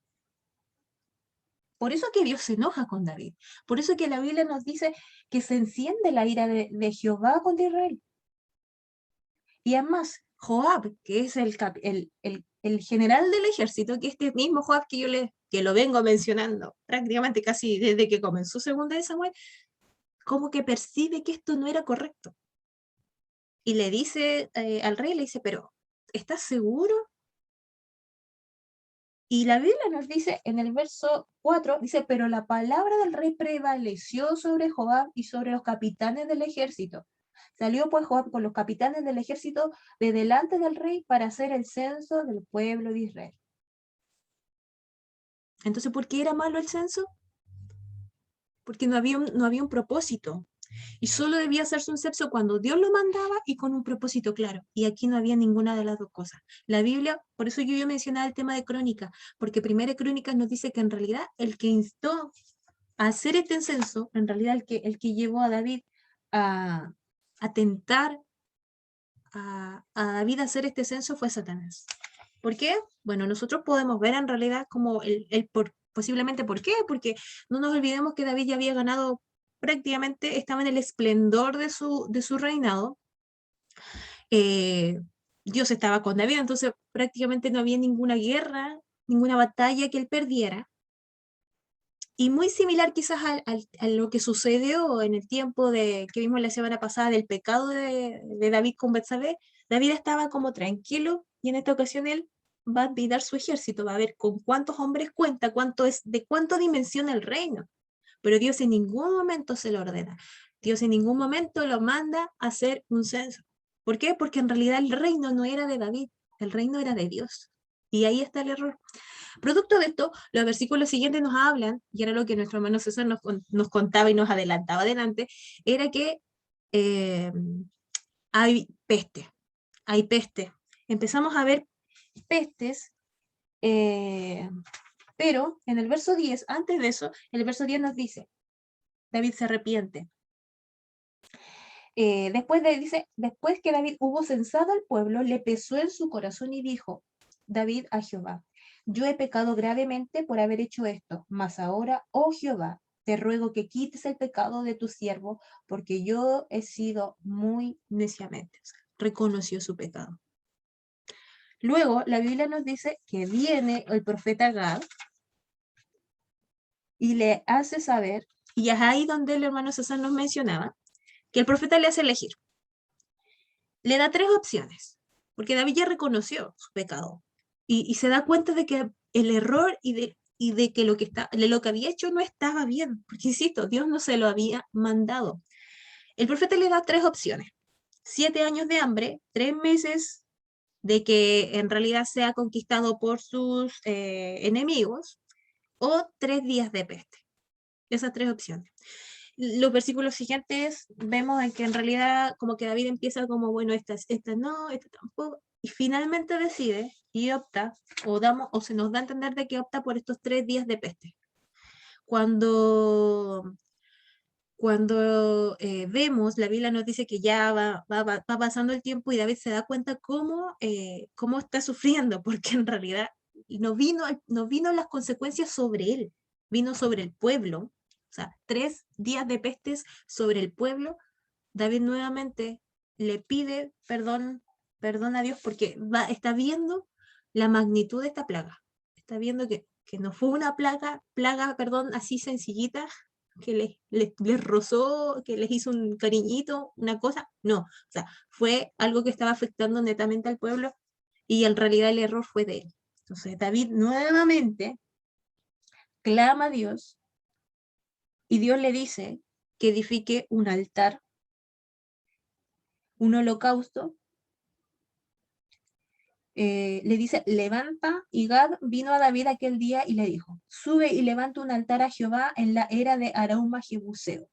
Por eso que Dios se enoja con David. Por eso que la Biblia nos dice que se enciende la ira de Jehová contra Israel. Y además, Joab, que es el general del ejército, que este mismo Joab que lo vengo mencionando prácticamente casi desde que comenzó Segunda de Samuel, como que percibe que esto no era correcto. Y le dice al rey, le dice, pero ¿estás seguro? Y la Biblia nos dice en el verso 4, dice, pero la palabra del rey prevaleció sobre Joab y sobre los capitanes del ejército. Salió pues Joab con los capitanes del ejército de delante del rey para hacer el censo del pueblo de Israel. Entonces, ¿por qué era malo el censo? Porque no había un propósito. Y solo debía hacerse un censo cuando Dios lo mandaba y con un propósito claro. Y aquí no había ninguna de las dos cosas. La Biblia, por eso yo mencionaba el tema de Crónica, porque Primera Crónicas nos dice que en realidad el que instó a hacer este censo, en realidad el que llevó a David a tentar a David a hacer este censo fue Satanás. ¿Por qué? Bueno, nosotros podemos ver en realidad como posiblemente por qué, porque no nos olvidemos que David ya había ganado prácticamente, estaba en el esplendor de su reinado. Dios estaba con David, entonces prácticamente no había ninguna guerra, ninguna batalla que él perdiera. Y muy similar quizás a lo que sucedió en el tiempo que vimos la semana pasada del pecado de David con Betsabé. David estaba como tranquilo y en esta ocasión él va a cuidar su ejército, va a ver con cuántos hombres cuenta, de cuánto dimensiona el reino. Pero Dios en ningún momento se lo ordena. Dios en ningún momento lo manda a hacer un censo. ¿Por qué? Porque en realidad el reino no era de David, el reino era de Dios. Y ahí está el error. Producto de esto, los versículos siguientes nos hablan, y era lo que nuestro hermano César nos contaba y nos adelantaba adelante, era que eh, hay peste, hay peste. Empezamos a ver pestes, pero en el verso 10, antes de eso, en el verso 10 nos dice, David se arrepiente. Después que David hubo censado al pueblo, le pesó en su corazón y dijo, David a Jehová, yo he pecado gravemente por haber hecho esto, mas ahora, oh Jehová, te ruego que quites el pecado de tu siervo, porque yo he sido muy neciamente. O sea, reconoció su pecado. Luego, la Biblia nos dice que viene el profeta Gad y le hace saber, y es ahí donde el hermano César nos mencionaba, que el profeta le hace elegir. Le da 3 opciones, porque David ya reconoció su pecado y se da cuenta de que el error y de que lo que había hecho no estaba bien, porque insisto, Dios no se lo había mandado. El profeta le da 3 opciones: 7 años de hambre, 3 meses de que en realidad sea conquistado por sus enemigos, o 3 días de peste. Esas 3 opciones. Los versículos siguientes vemos en que en realidad como que David empieza como, bueno, esta no, esta tampoco, y finalmente decide y opta, o se nos da a entender de que opta por estos 3 días de peste. Cuando vemos, la Biblia nos dice que ya va pasando el tiempo y David se da cuenta cómo está sufriendo, porque en realidad no vino las consecuencias sobre él, vino sobre el pueblo. O sea, 3 días de pestes sobre el pueblo. David nuevamente le pide perdón a Dios porque está viendo la magnitud de esta plaga. Está viendo que no fue una plaga, perdón, así sencillita, que les rozó, que les hizo un cariñito, una cosa. No, o sea, fue algo que estaba afectando netamente al pueblo y en realidad el error fue de él. Entonces David nuevamente clama a Dios y Dios le dice que edifique un altar, un holocausto. Le dice, levanta, y Gad vino a David aquel día y le dijo, sube y levanta un altar a Jehová en la era de Arauma Jebuseo.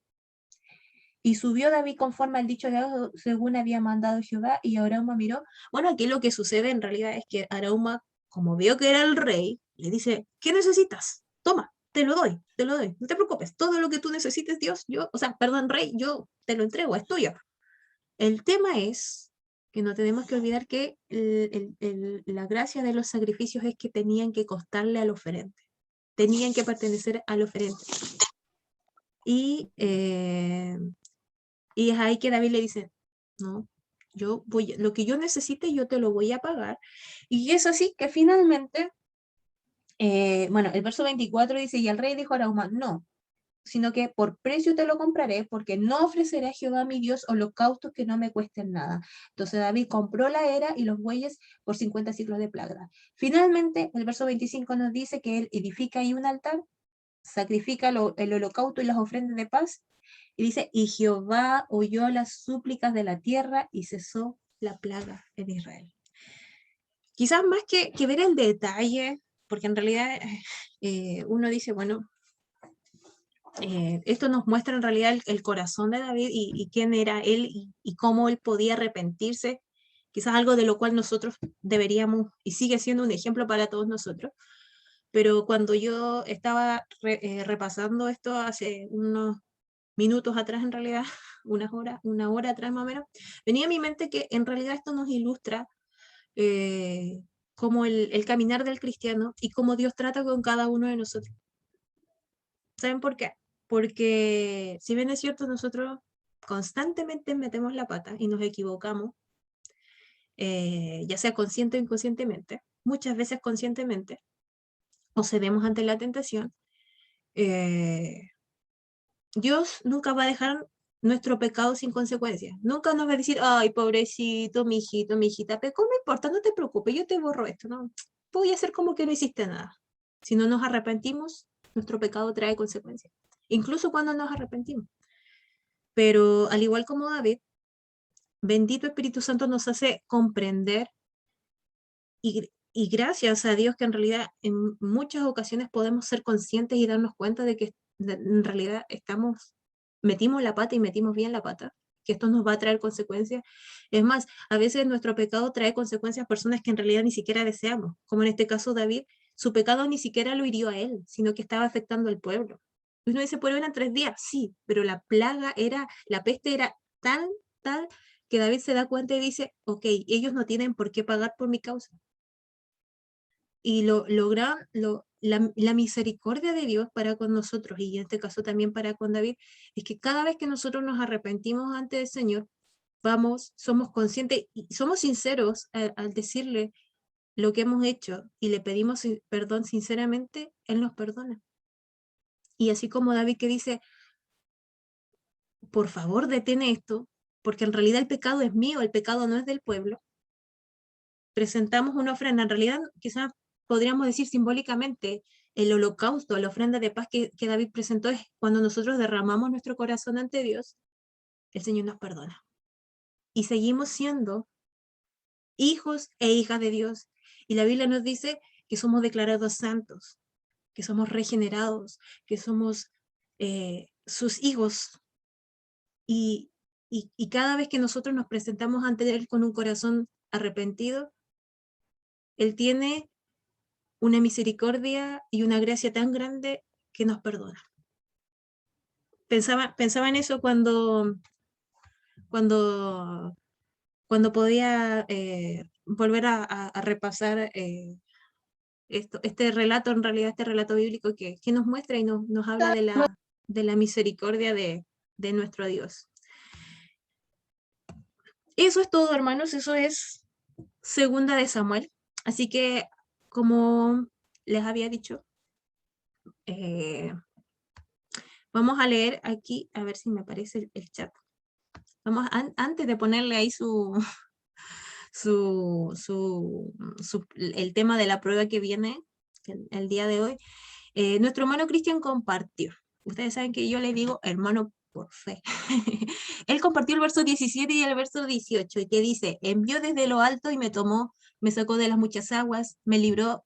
Y subió David conforme al dicho de Dios, según había mandado Jehová, y Arauma miró. Bueno, aquí lo que sucede en realidad es que Arauma, como vio que era el rey, le dice, ¿qué necesitas? Toma, te lo doy, no te preocupes, todo lo que tú necesites, Dios, perdón, rey, yo te lo entrego, es tuyo. El tema es que no tenemos que olvidar que la gracia de los sacrificios es que tenían que costarle al oferente, tenían que pertenecer al oferente. Y es ahí que David le dice, no, lo que yo necesite yo te lo voy a pagar. Y es así que finalmente, el verso 24 dice, y el rey dijo a Araúma, no, sino que por precio te lo compraré, porque no ofreceré a Jehová mi Dios holocaustos que no me cuesten nada. Entonces David compró la era y los bueyes por 50 ciclos de plata. Finalmente, el verso 25 nos dice que él edifica ahí un altar, sacrifica el holocausto y las ofrendas de paz, y dice, y Jehová oyó las súplicas de la tierra y cesó la plaga en Israel. Quizás más que ver el detalle, porque en realidad uno dice, bueno, esto nos muestra en realidad el corazón de David y quién era él y cómo él podía arrepentirse, quizás algo de lo cual nosotros deberíamos, y sigue siendo un ejemplo para todos nosotros, pero cuando yo estaba repasando esto hace unos minutos atrás en realidad, una hora atrás más o menos, venía a mi mente que en realidad esto nos ilustra como el caminar del cristiano y cómo Dios trata con cada uno de nosotros. ¿Saben por qué? Porque si bien es cierto, nosotros constantemente metemos la pata y nos equivocamos, ya sea consciente o inconscientemente, muchas veces conscientemente, o cedemos ante la tentación, Dios nunca va a dejar nuestro pecado sin consecuencias. Nunca nos va a decir, ay, pobrecito, mi hijito, mi hijita, pero no importa, no te preocupes, yo te borro esto, ¿no? Voy a hacer como que no hiciste nada. Si no nos arrepentimos, nuestro pecado trae consecuencias. Incluso cuando nos arrepentimos. Pero al igual como David, bendito Espíritu Santo nos hace comprender y y gracias a Dios que en realidad en muchas ocasiones podemos ser conscientes y darnos cuenta de que en realidad metimos la pata y metimos bien la pata, que esto nos va a traer consecuencias. Es más, a veces nuestro pecado trae consecuencias a personas que en realidad ni siquiera deseamos, como en este caso David, su pecado ni siquiera lo hirió a él, sino que estaba afectando al pueblo. Y uno dice, pero eran 3 días, sí, pero la peste era tal, que David se da cuenta y dice, ok, ellos no tienen por qué pagar por mi causa. Y la misericordia de Dios para con nosotros, y en este caso también para con David, es que cada vez que nosotros nos arrepentimos ante el Señor, somos conscientes y somos sinceros al decirle lo que hemos hecho y le pedimos perdón sinceramente, Él nos perdona. Y así como David que dice, por favor detén esto, porque en realidad el pecado es mío, el pecado no es del pueblo. Presentamos una ofrenda, en realidad quizás podríamos decir simbólicamente el holocausto, la ofrenda de paz que David presentó es cuando nosotros derramamos nuestro corazón ante Dios, el Señor nos perdona. Y seguimos siendo hijos e hijas de Dios. Y la Biblia nos dice que somos declarados santos, que somos regenerados, que somos sus hijos. Y cada vez que nosotros nos presentamos ante Él con un corazón arrepentido, Él tiene una misericordia y una gracia tan grande que nos perdona. Pensaba en eso cuando podía volver a repasar este relato, en realidad este relato bíblico que nos muestra y nos habla de la misericordia de nuestro Dios. Eso es todo, hermanos, eso es Segunda de Samuel. Así que, como les había dicho, vamos a leer aquí, a ver si me aparece el chat. Vamos, antes de ponerle ahí el tema de la prueba que viene el día de hoy, nuestro hermano Cristian compartió. Ustedes saben que yo le digo hermano por fe. Él compartió el verso 17 y el verso 18, y que dice, envió desde lo alto y me tomó, me sacó de las muchas aguas, me libró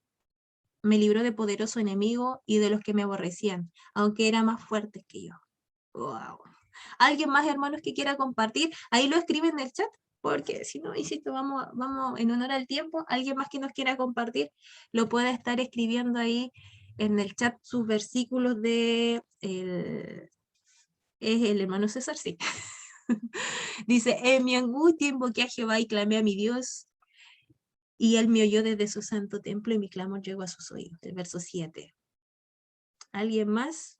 de poderoso enemigo y de los que me aborrecían, aunque eran más fuertes que yo. Wow. ¿Alguien más, hermanos, que quiera compartir? Ahí lo escriben en el chat, porque si no, insisto, vamos en honor al tiempo. Alguien más que nos quiera compartir, lo puede estar escribiendo ahí en el chat sus versículos es el hermano César, sí. Dice, en mi angustia invoqué a Jehová y clamé a mi Dios, y él me oyó desde su santo templo y mi clamor llegó a sus oídos. El verso 7. ¿Alguien más?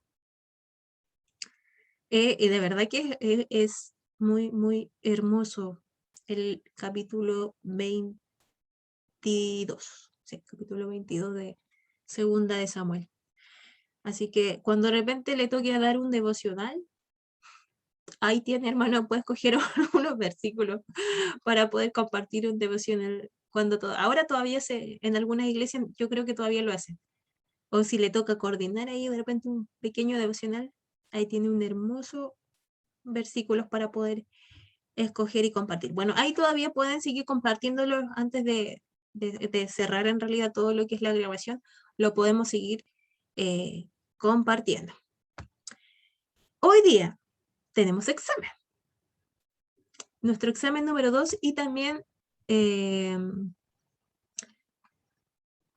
Y de verdad que es muy, muy hermoso el capítulo 22. Sí, capítulo 22 de Segunda de Samuel. Así que cuando de repente le toque a dar un devocional, ahí tiene, hermano, puede escoger unos versículos para poder compartir un devocional. Ahora todavía en algunas iglesias yo creo que todavía lo hacen. O si le toca coordinar ahí de repente un pequeño devocional, ahí tiene un hermoso versículos para poder escoger y compartir. Bueno, ahí todavía pueden seguir compartiéndolo antes de cerrar en realidad todo lo que es la grabación, lo podemos seguir compartiendo. Hoy día tenemos examen. Nuestro examen número 2 y también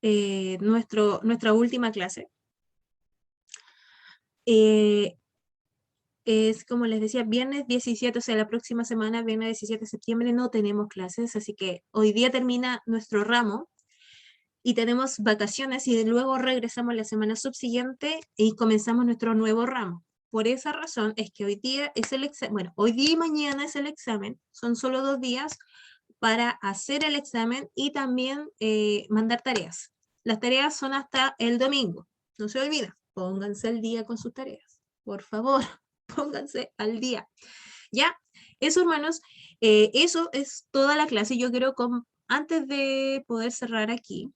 nuestra última clase. Es como les decía, viernes 17, o sea, la próxima semana, viernes 17 de septiembre, no tenemos clases, así que hoy día termina nuestro ramo y tenemos vacaciones y luego regresamos la semana subsiguiente y comenzamos nuestro nuevo ramo. Por esa razón es que hoy día es el examen, bueno, hoy día y mañana es el examen, son solo 2 días para hacer el examen y también mandar tareas. Las tareas son hasta el domingo, no se olviden, pónganse al día con sus tareas, por favor. Pónganse al día. Ya, eso hermanos, eso es toda la clase. Yo quiero, antes de poder cerrar aquí,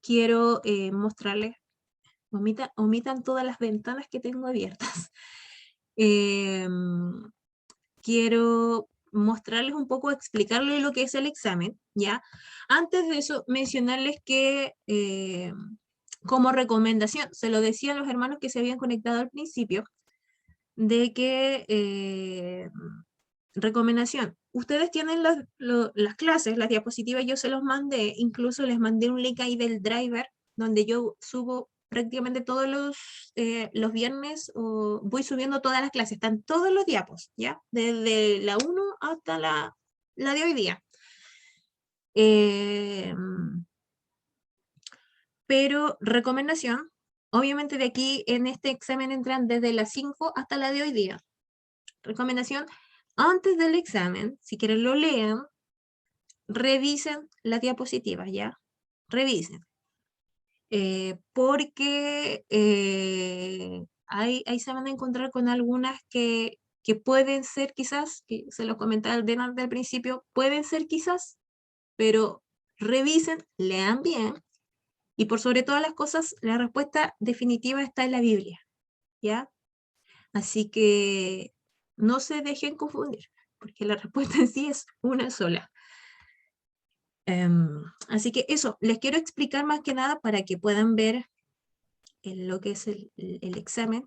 quiero mostrarles, omitan todas las ventanas que tengo abiertas. Quiero mostrarles un poco, explicarles lo que es el examen, ¿ya? Antes de eso, mencionarles que como recomendación, se lo decía a los hermanos que se habían conectado al principio, de que, recomendación, ustedes tienen las clases, las diapositivas, yo se los mandé, incluso les mandé un link ahí del driver, donde yo subo prácticamente todos los viernes, voy subiendo todas las clases, están todos los diapos, ¿ya? Desde la 1 hasta la de hoy día. Pero recomendación, obviamente de aquí en este examen entran desde las 5 hasta la de hoy día. Recomendación, antes del examen, si quieren lo lean, revisen las diapositivas, ¿ya? Revisen. Porque ahí se van a encontrar con algunas que pueden ser quizás, que se los comentaba delante al principio, pueden ser quizás, pero revisen, lean bien, y por sobre todas las cosas, la respuesta definitiva está en la Biblia, ¿ya? Así que no se dejen confundir, porque la respuesta en sí es una sola. Así que eso, les quiero explicar más que nada para que puedan ver lo que es el examen.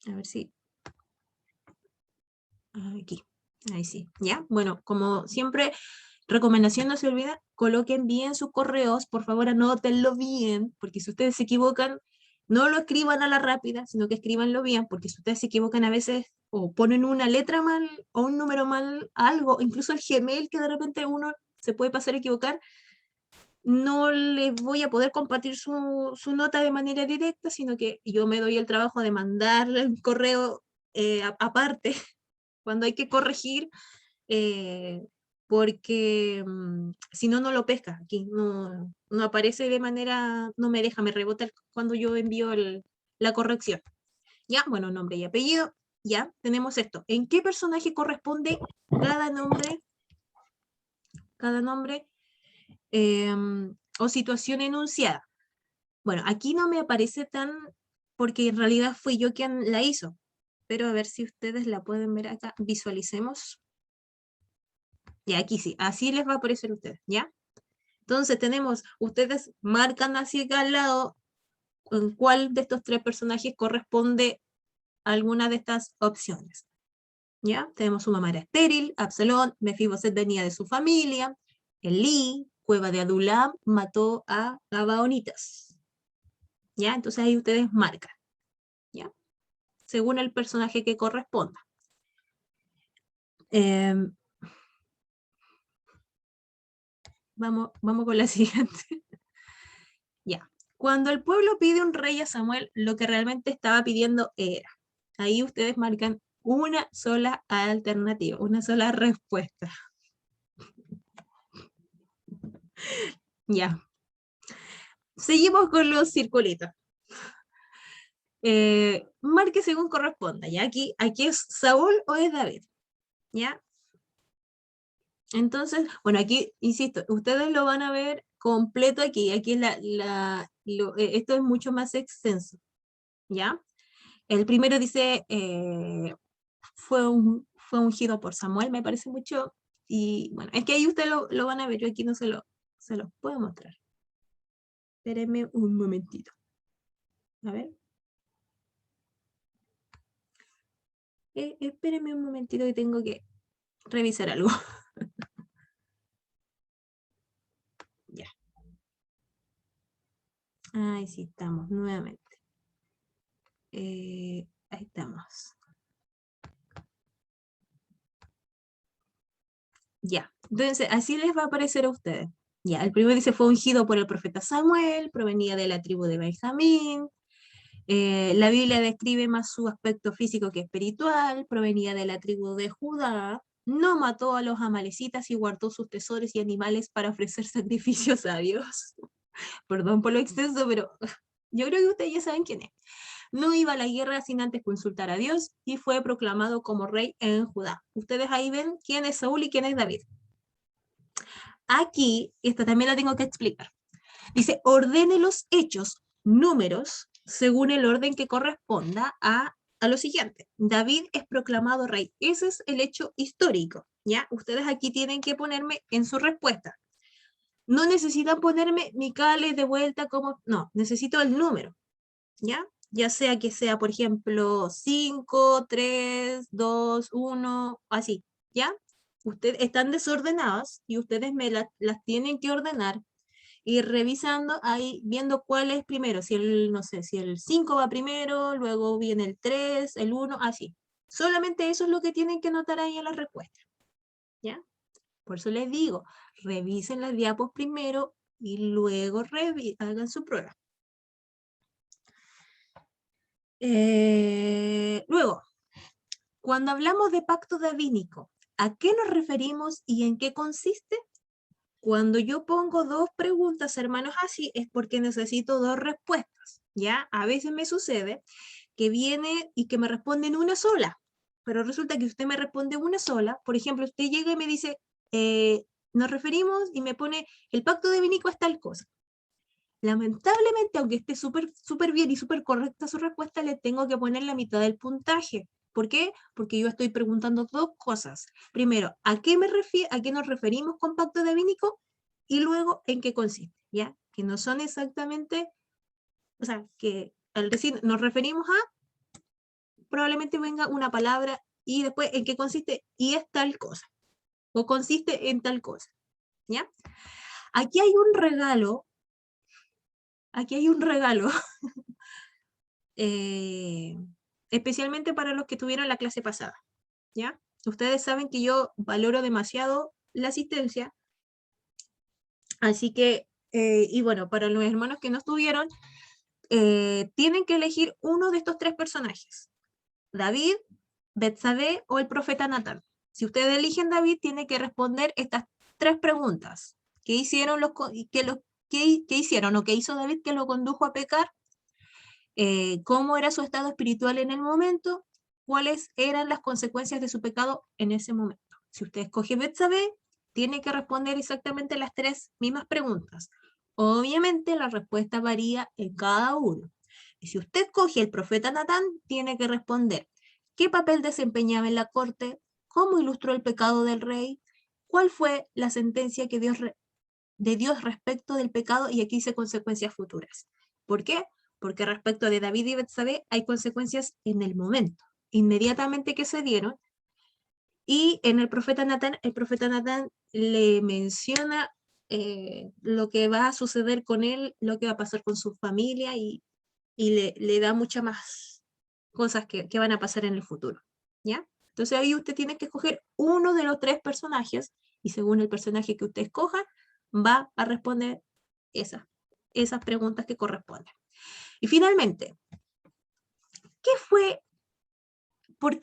A ver si... Aquí, ahí sí, ¿ya? Bueno, como siempre, recomendación, no se olviden, coloquen bien sus correos, por favor anótenlo bien, porque si ustedes se equivocan, no lo escriban a la rápida, sino que escríbanlo bien, porque si ustedes se equivocan a veces, o ponen una letra mal, o un número mal, algo, incluso el Gmail, que de repente uno se puede pasar a equivocar, no les voy a poder compartir su nota de manera directa, sino que yo me doy el trabajo de mandar el correo aparte, cuando hay que corregir, porque si no, no lo pesca aquí, no aparece de manera, no me deja, me rebota cuando yo envío la corrección. Ya, bueno, nombre y apellido, ya, tenemos esto. ¿En qué personaje corresponde cada nombre o situación enunciada? Bueno, aquí no me aparece tan, porque en realidad fui yo quien la hizo, pero a ver si ustedes la pueden ver acá, visualicemos. Y aquí sí, así les va a aparecer a ustedes, ¿ya? Entonces tenemos, ustedes marcan hacia acá al lado en cuál de estos tres personajes corresponde a alguna de estas opciones, ¿ya? Tenemos su mamá era estéril, Absalón, Mefiboset venía de su familia, Elí, cueva de Adulam, mató a Gabaonitas, ¿ya? Entonces ahí ustedes marcan, ¿ya? Según el personaje que corresponda. Vamos con la siguiente. Ya. Cuando el pueblo pide un rey a Samuel, lo que realmente estaba pidiendo era. Ahí ustedes marcan una sola alternativa, una sola respuesta. Ya. Seguimos con los circulitos. Marque según corresponda. ¿Ya? Aquí es Saúl o es David. ¿Ya? Entonces, bueno, aquí, insisto, ustedes lo van a ver completo aquí. Aquí esto es mucho más extenso. ¿Ya? El primero dice, fue ungido por Samuel, me parece mucho. Y bueno, es que ahí ustedes lo van a ver. Yo aquí no se los puedo mostrar. Espérenme un momentito. A ver. Espérenme un momentito que tengo que revisar algo. Ya. Ahí sí estamos, nuevamente. Ahí estamos. Ya. Entonces, así les va a aparecer a ustedes. Ya, el primero dice, fue ungido por el profeta Samuel, provenía de la tribu de Benjamín. La Biblia describe más su aspecto físico que espiritual, provenía de la tribu de Judá, no mató a los amalecitas y guardó sus tesoros y animales para ofrecer sacrificios a Dios. Perdón por lo extenso, pero yo creo que ustedes ya saben quién es. No iba a la guerra sin antes consultar a Dios y fue proclamado como rey en Judá. Ustedes ahí ven quién es Saúl y quién es David. Aquí, esta también la tengo que explicar. Dice, ordene los hechos, números, según el orden que corresponda a a lo siguiente. David es proclamado rey. Ese es el hecho histórico, ¿ya? Ustedes aquí tienen que ponerme en su respuesta. No necesitan ponerme Micales de vuelta como... No, necesito el número, ¿ya? Ya sea que sea, por ejemplo, 5, 3, 2, 1, así, ¿ya? Ustedes están desordenadas y ustedes las tienen que ordenar y revisando ahí, viendo cuál es primero, si el, no sé, si el 5 va primero, luego viene el 3, el 1, así. Solamente eso es lo que tienen que anotar ahí en la respuesta, ¿ya? Por eso les digo, revisen las diapos primero y luego hagan su prueba. Luego, cuando hablamos de pacto davínico, ¿a qué nos referimos y en qué consiste? Cuando yo pongo dos preguntas, hermanos, así es porque necesito dos respuestas, ¿ya? A veces me sucede que viene y que me responden una sola, pero resulta que usted me responde una sola. Por ejemplo, usted llega y me dice, nos referimos y me pone, el pacto davínico es tal cosa. Lamentablemente, aunque esté súper bien y súper correcta su respuesta, le tengo que poner la mitad del puntaje. ¿Por qué? Porque yo estoy preguntando dos cosas. Primero, ¿a qué nos referimos con pacto davínico? Y luego, ¿en qué consiste? ¿Ya? Que no son exactamente, o sea, que al decir nos referimos a, probablemente venga una palabra y después, ¿en qué consiste? Y es tal cosa. O consiste en tal cosa. ¿Ya? Aquí hay un regalo. Aquí hay un regalo. Especialmente para los que tuvieron la clase pasada, ¿ya? Ustedes saben que yo valoro demasiado la asistencia, así que, y bueno, para los hermanos que no estuvieron, tienen que elegir uno de estos tres personajes, David, Betsabé o el profeta Natán. Si ustedes eligen David, tiene que responder estas tres preguntas. ¿Qué hicieron qué hicieron o qué hizo David que lo condujo a pecar? Cómo era su estado espiritual en el momento, cuáles eran las consecuencias de su pecado en ese momento. Si usted escoge Betsabé, tiene que responder exactamente las tres mismas preguntas. Obviamente la respuesta varía en cada uno. Y si usted escoge el profeta Natán, tiene que responder qué papel desempeñaba en la corte, cómo ilustró el pecado del rey, cuál fue la sentencia que de Dios respecto del pecado, y aquí dice consecuencias futuras. ¿Por qué? Porque respecto de David y Betsabé hay consecuencias en el momento, inmediatamente que se dieron, y en el profeta Natán le menciona lo que va a suceder con él, lo que va a pasar con su familia, y le da muchas más cosas que van a pasar en el futuro, ¿ya? Entonces ahí usted tiene que escoger uno de los tres personajes, y según el personaje que usted escoja, va a responder esas preguntas que corresponden. Y finalmente, ¿por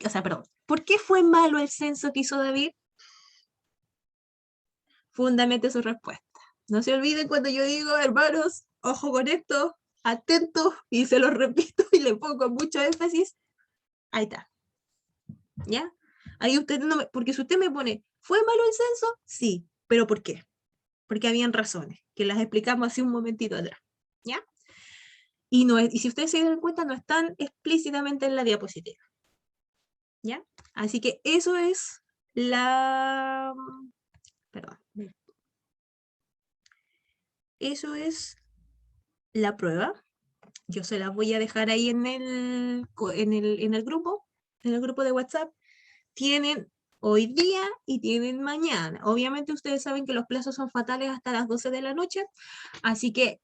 qué fue malo el censo que hizo David? Fundamente su respuesta. No se olviden cuando yo digo, hermanos, ojo con esto, atentos, y se lo repito y le pongo mucho énfasis. Ahí está. ¿Ya? Ahí usted no me, porque si usted me pone, ¿fue malo el censo? Sí, pero ¿por qué? Porque habían razones, que las explicamos hace un momentito atrás. ¿Ya? Y si ustedes se dan cuenta, no están explícitamente en la diapositiva. ¿Ya? Así que eso es perdón. Eso es la prueba. Yo se las voy a dejar ahí en el grupo de WhatsApp. Tienen hoy día y tienen mañana. Obviamente ustedes saben que los plazos son fatales hasta las 12 de la noche, así que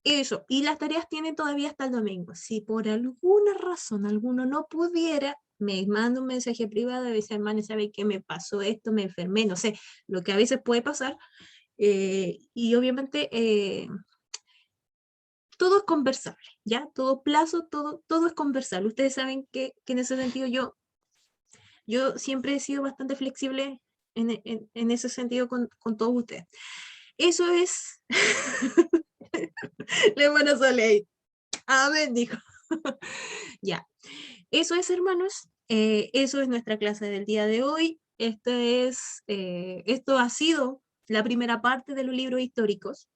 eso, y las tareas tienen todavía hasta el domingo. Si por alguna razón alguno no pudiera, me manda un mensaje privado y dice, hermano, ¿sabe qué me pasó esto? Me enfermé, no sé, lo que a veces puede pasar. Y obviamente todo es conversable, ¿ya? Todo plazo, todo es conversable. Ustedes saben que en ese sentido yo siempre he sido bastante flexible en ese sentido con todos ustedes. Eso es... Le bueno Soleil. Amén, dijo. Ya. Eso es, hermanos. Eso es nuestra clase del día de hoy. Esto ha sido la primera parte de los libros históricos.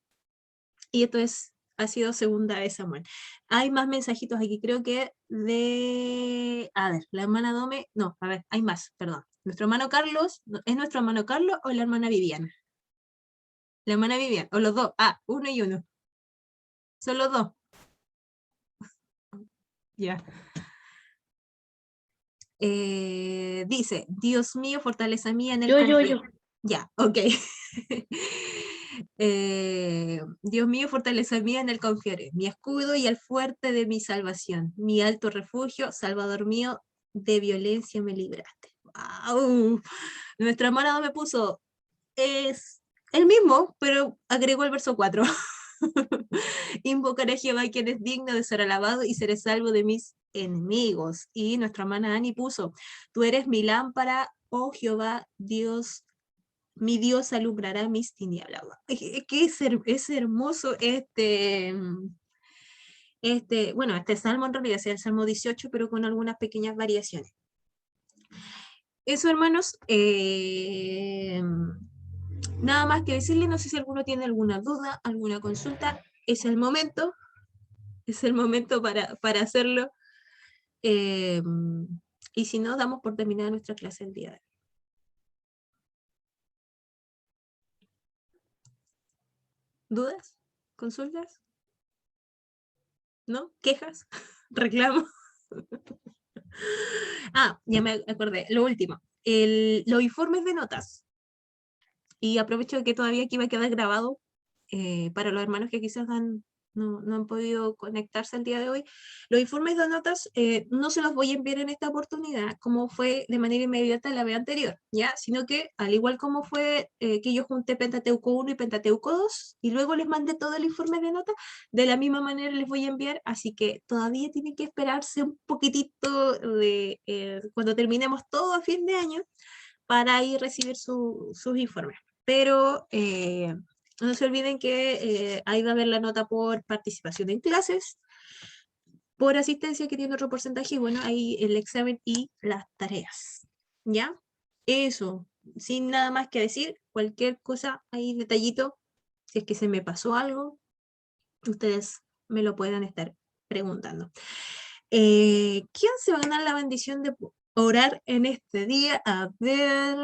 Y esto es ha sido segunda de Samuel. Hay más mensajitos aquí, creo que de... A ver, la hermana Dome... No, a ver, hay más, perdón. Nuestro hermano Carlos, ¿es nuestro hermano Carlos o la hermana Viviana? La hermana Viviana, o los dos. Ah, uno y uno. Son los dos. Ya. Dice, Dios mío, fortaleza mía en el Yo. Ya, ok. Dios mío, fortaleza mía en el confiaré, mi escudo y el fuerte de mi salvación, mi alto refugio, Salvador mío, de violencia me libraste. ¡Wow! Nuestra hermana me puso, es el mismo, pero agregó el verso 4. Invocaré a Jehová, quien es digno de ser alabado, y seré salvo de mis enemigos. Y nuestra hermana Ani puso, tú eres mi lámpara, oh Jehová, Dios, mi Dios alumbrará mis tinieblas. Que es hermoso este salmo en realidad es el Salmo 18, pero con algunas pequeñas variaciones. Eso, hermanos, nada más que decirle, no sé si alguno tiene alguna duda, alguna consulta, es el momento para hacerlo. Y si no, damos por terminada nuestra clase el día de hoy. ¿Dudas? ¿Consultas? ¿No? ¿Quejas? ¿Reclamos? Ya me acordé, lo último. Los informes de notas. Y aprovecho que todavía aquí va a quedar grabado para los hermanos que quizás no han podido conectarse el día de hoy. Los informes de notas no se los voy a enviar en esta oportunidad, como fue de manera inmediata la vez anterior, ¿ya? Sino que, al igual como fue que yo junté Pentateuco 1 y Pentateuco 2, y luego les mandé todo el informe de notas, de la misma manera les voy a enviar, así que todavía tienen que esperarse un poquitito de cuando terminemos todo a fin de año, para ahí recibir sus informes. Pero no se olviden que ahí va a haber la nota por participación en clases, por asistencia que tiene otro porcentaje, y bueno, ahí el examen y las tareas. ¿Ya? Eso, sin nada más que decir, cualquier cosa ahí, detallito, si es que se me pasó algo, ustedes me lo puedan estar preguntando. ¿Quién se va a ganar la bendición de orar en este día? A ver...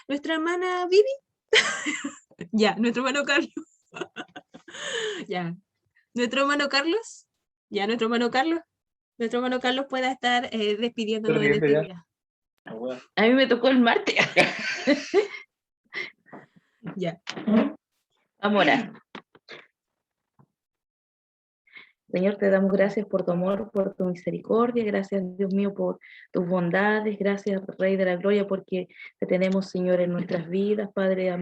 nuestra hermana Vivi. Ya, nuestro hermano Carlos. Ya. Nuestro hermano Carlos. Ya, nuestro hermano Carlos. Nuestro hermano Carlos pueda estar despidiéndonos en este día. A mí me tocó el martes. Ya. Vamos a orar. Señor, te damos gracias por tu amor, por tu misericordia, gracias, Dios mío, por tus bondades, gracias, Rey de la Gloria, porque te tenemos, Señor, en nuestras vidas, Padre amado.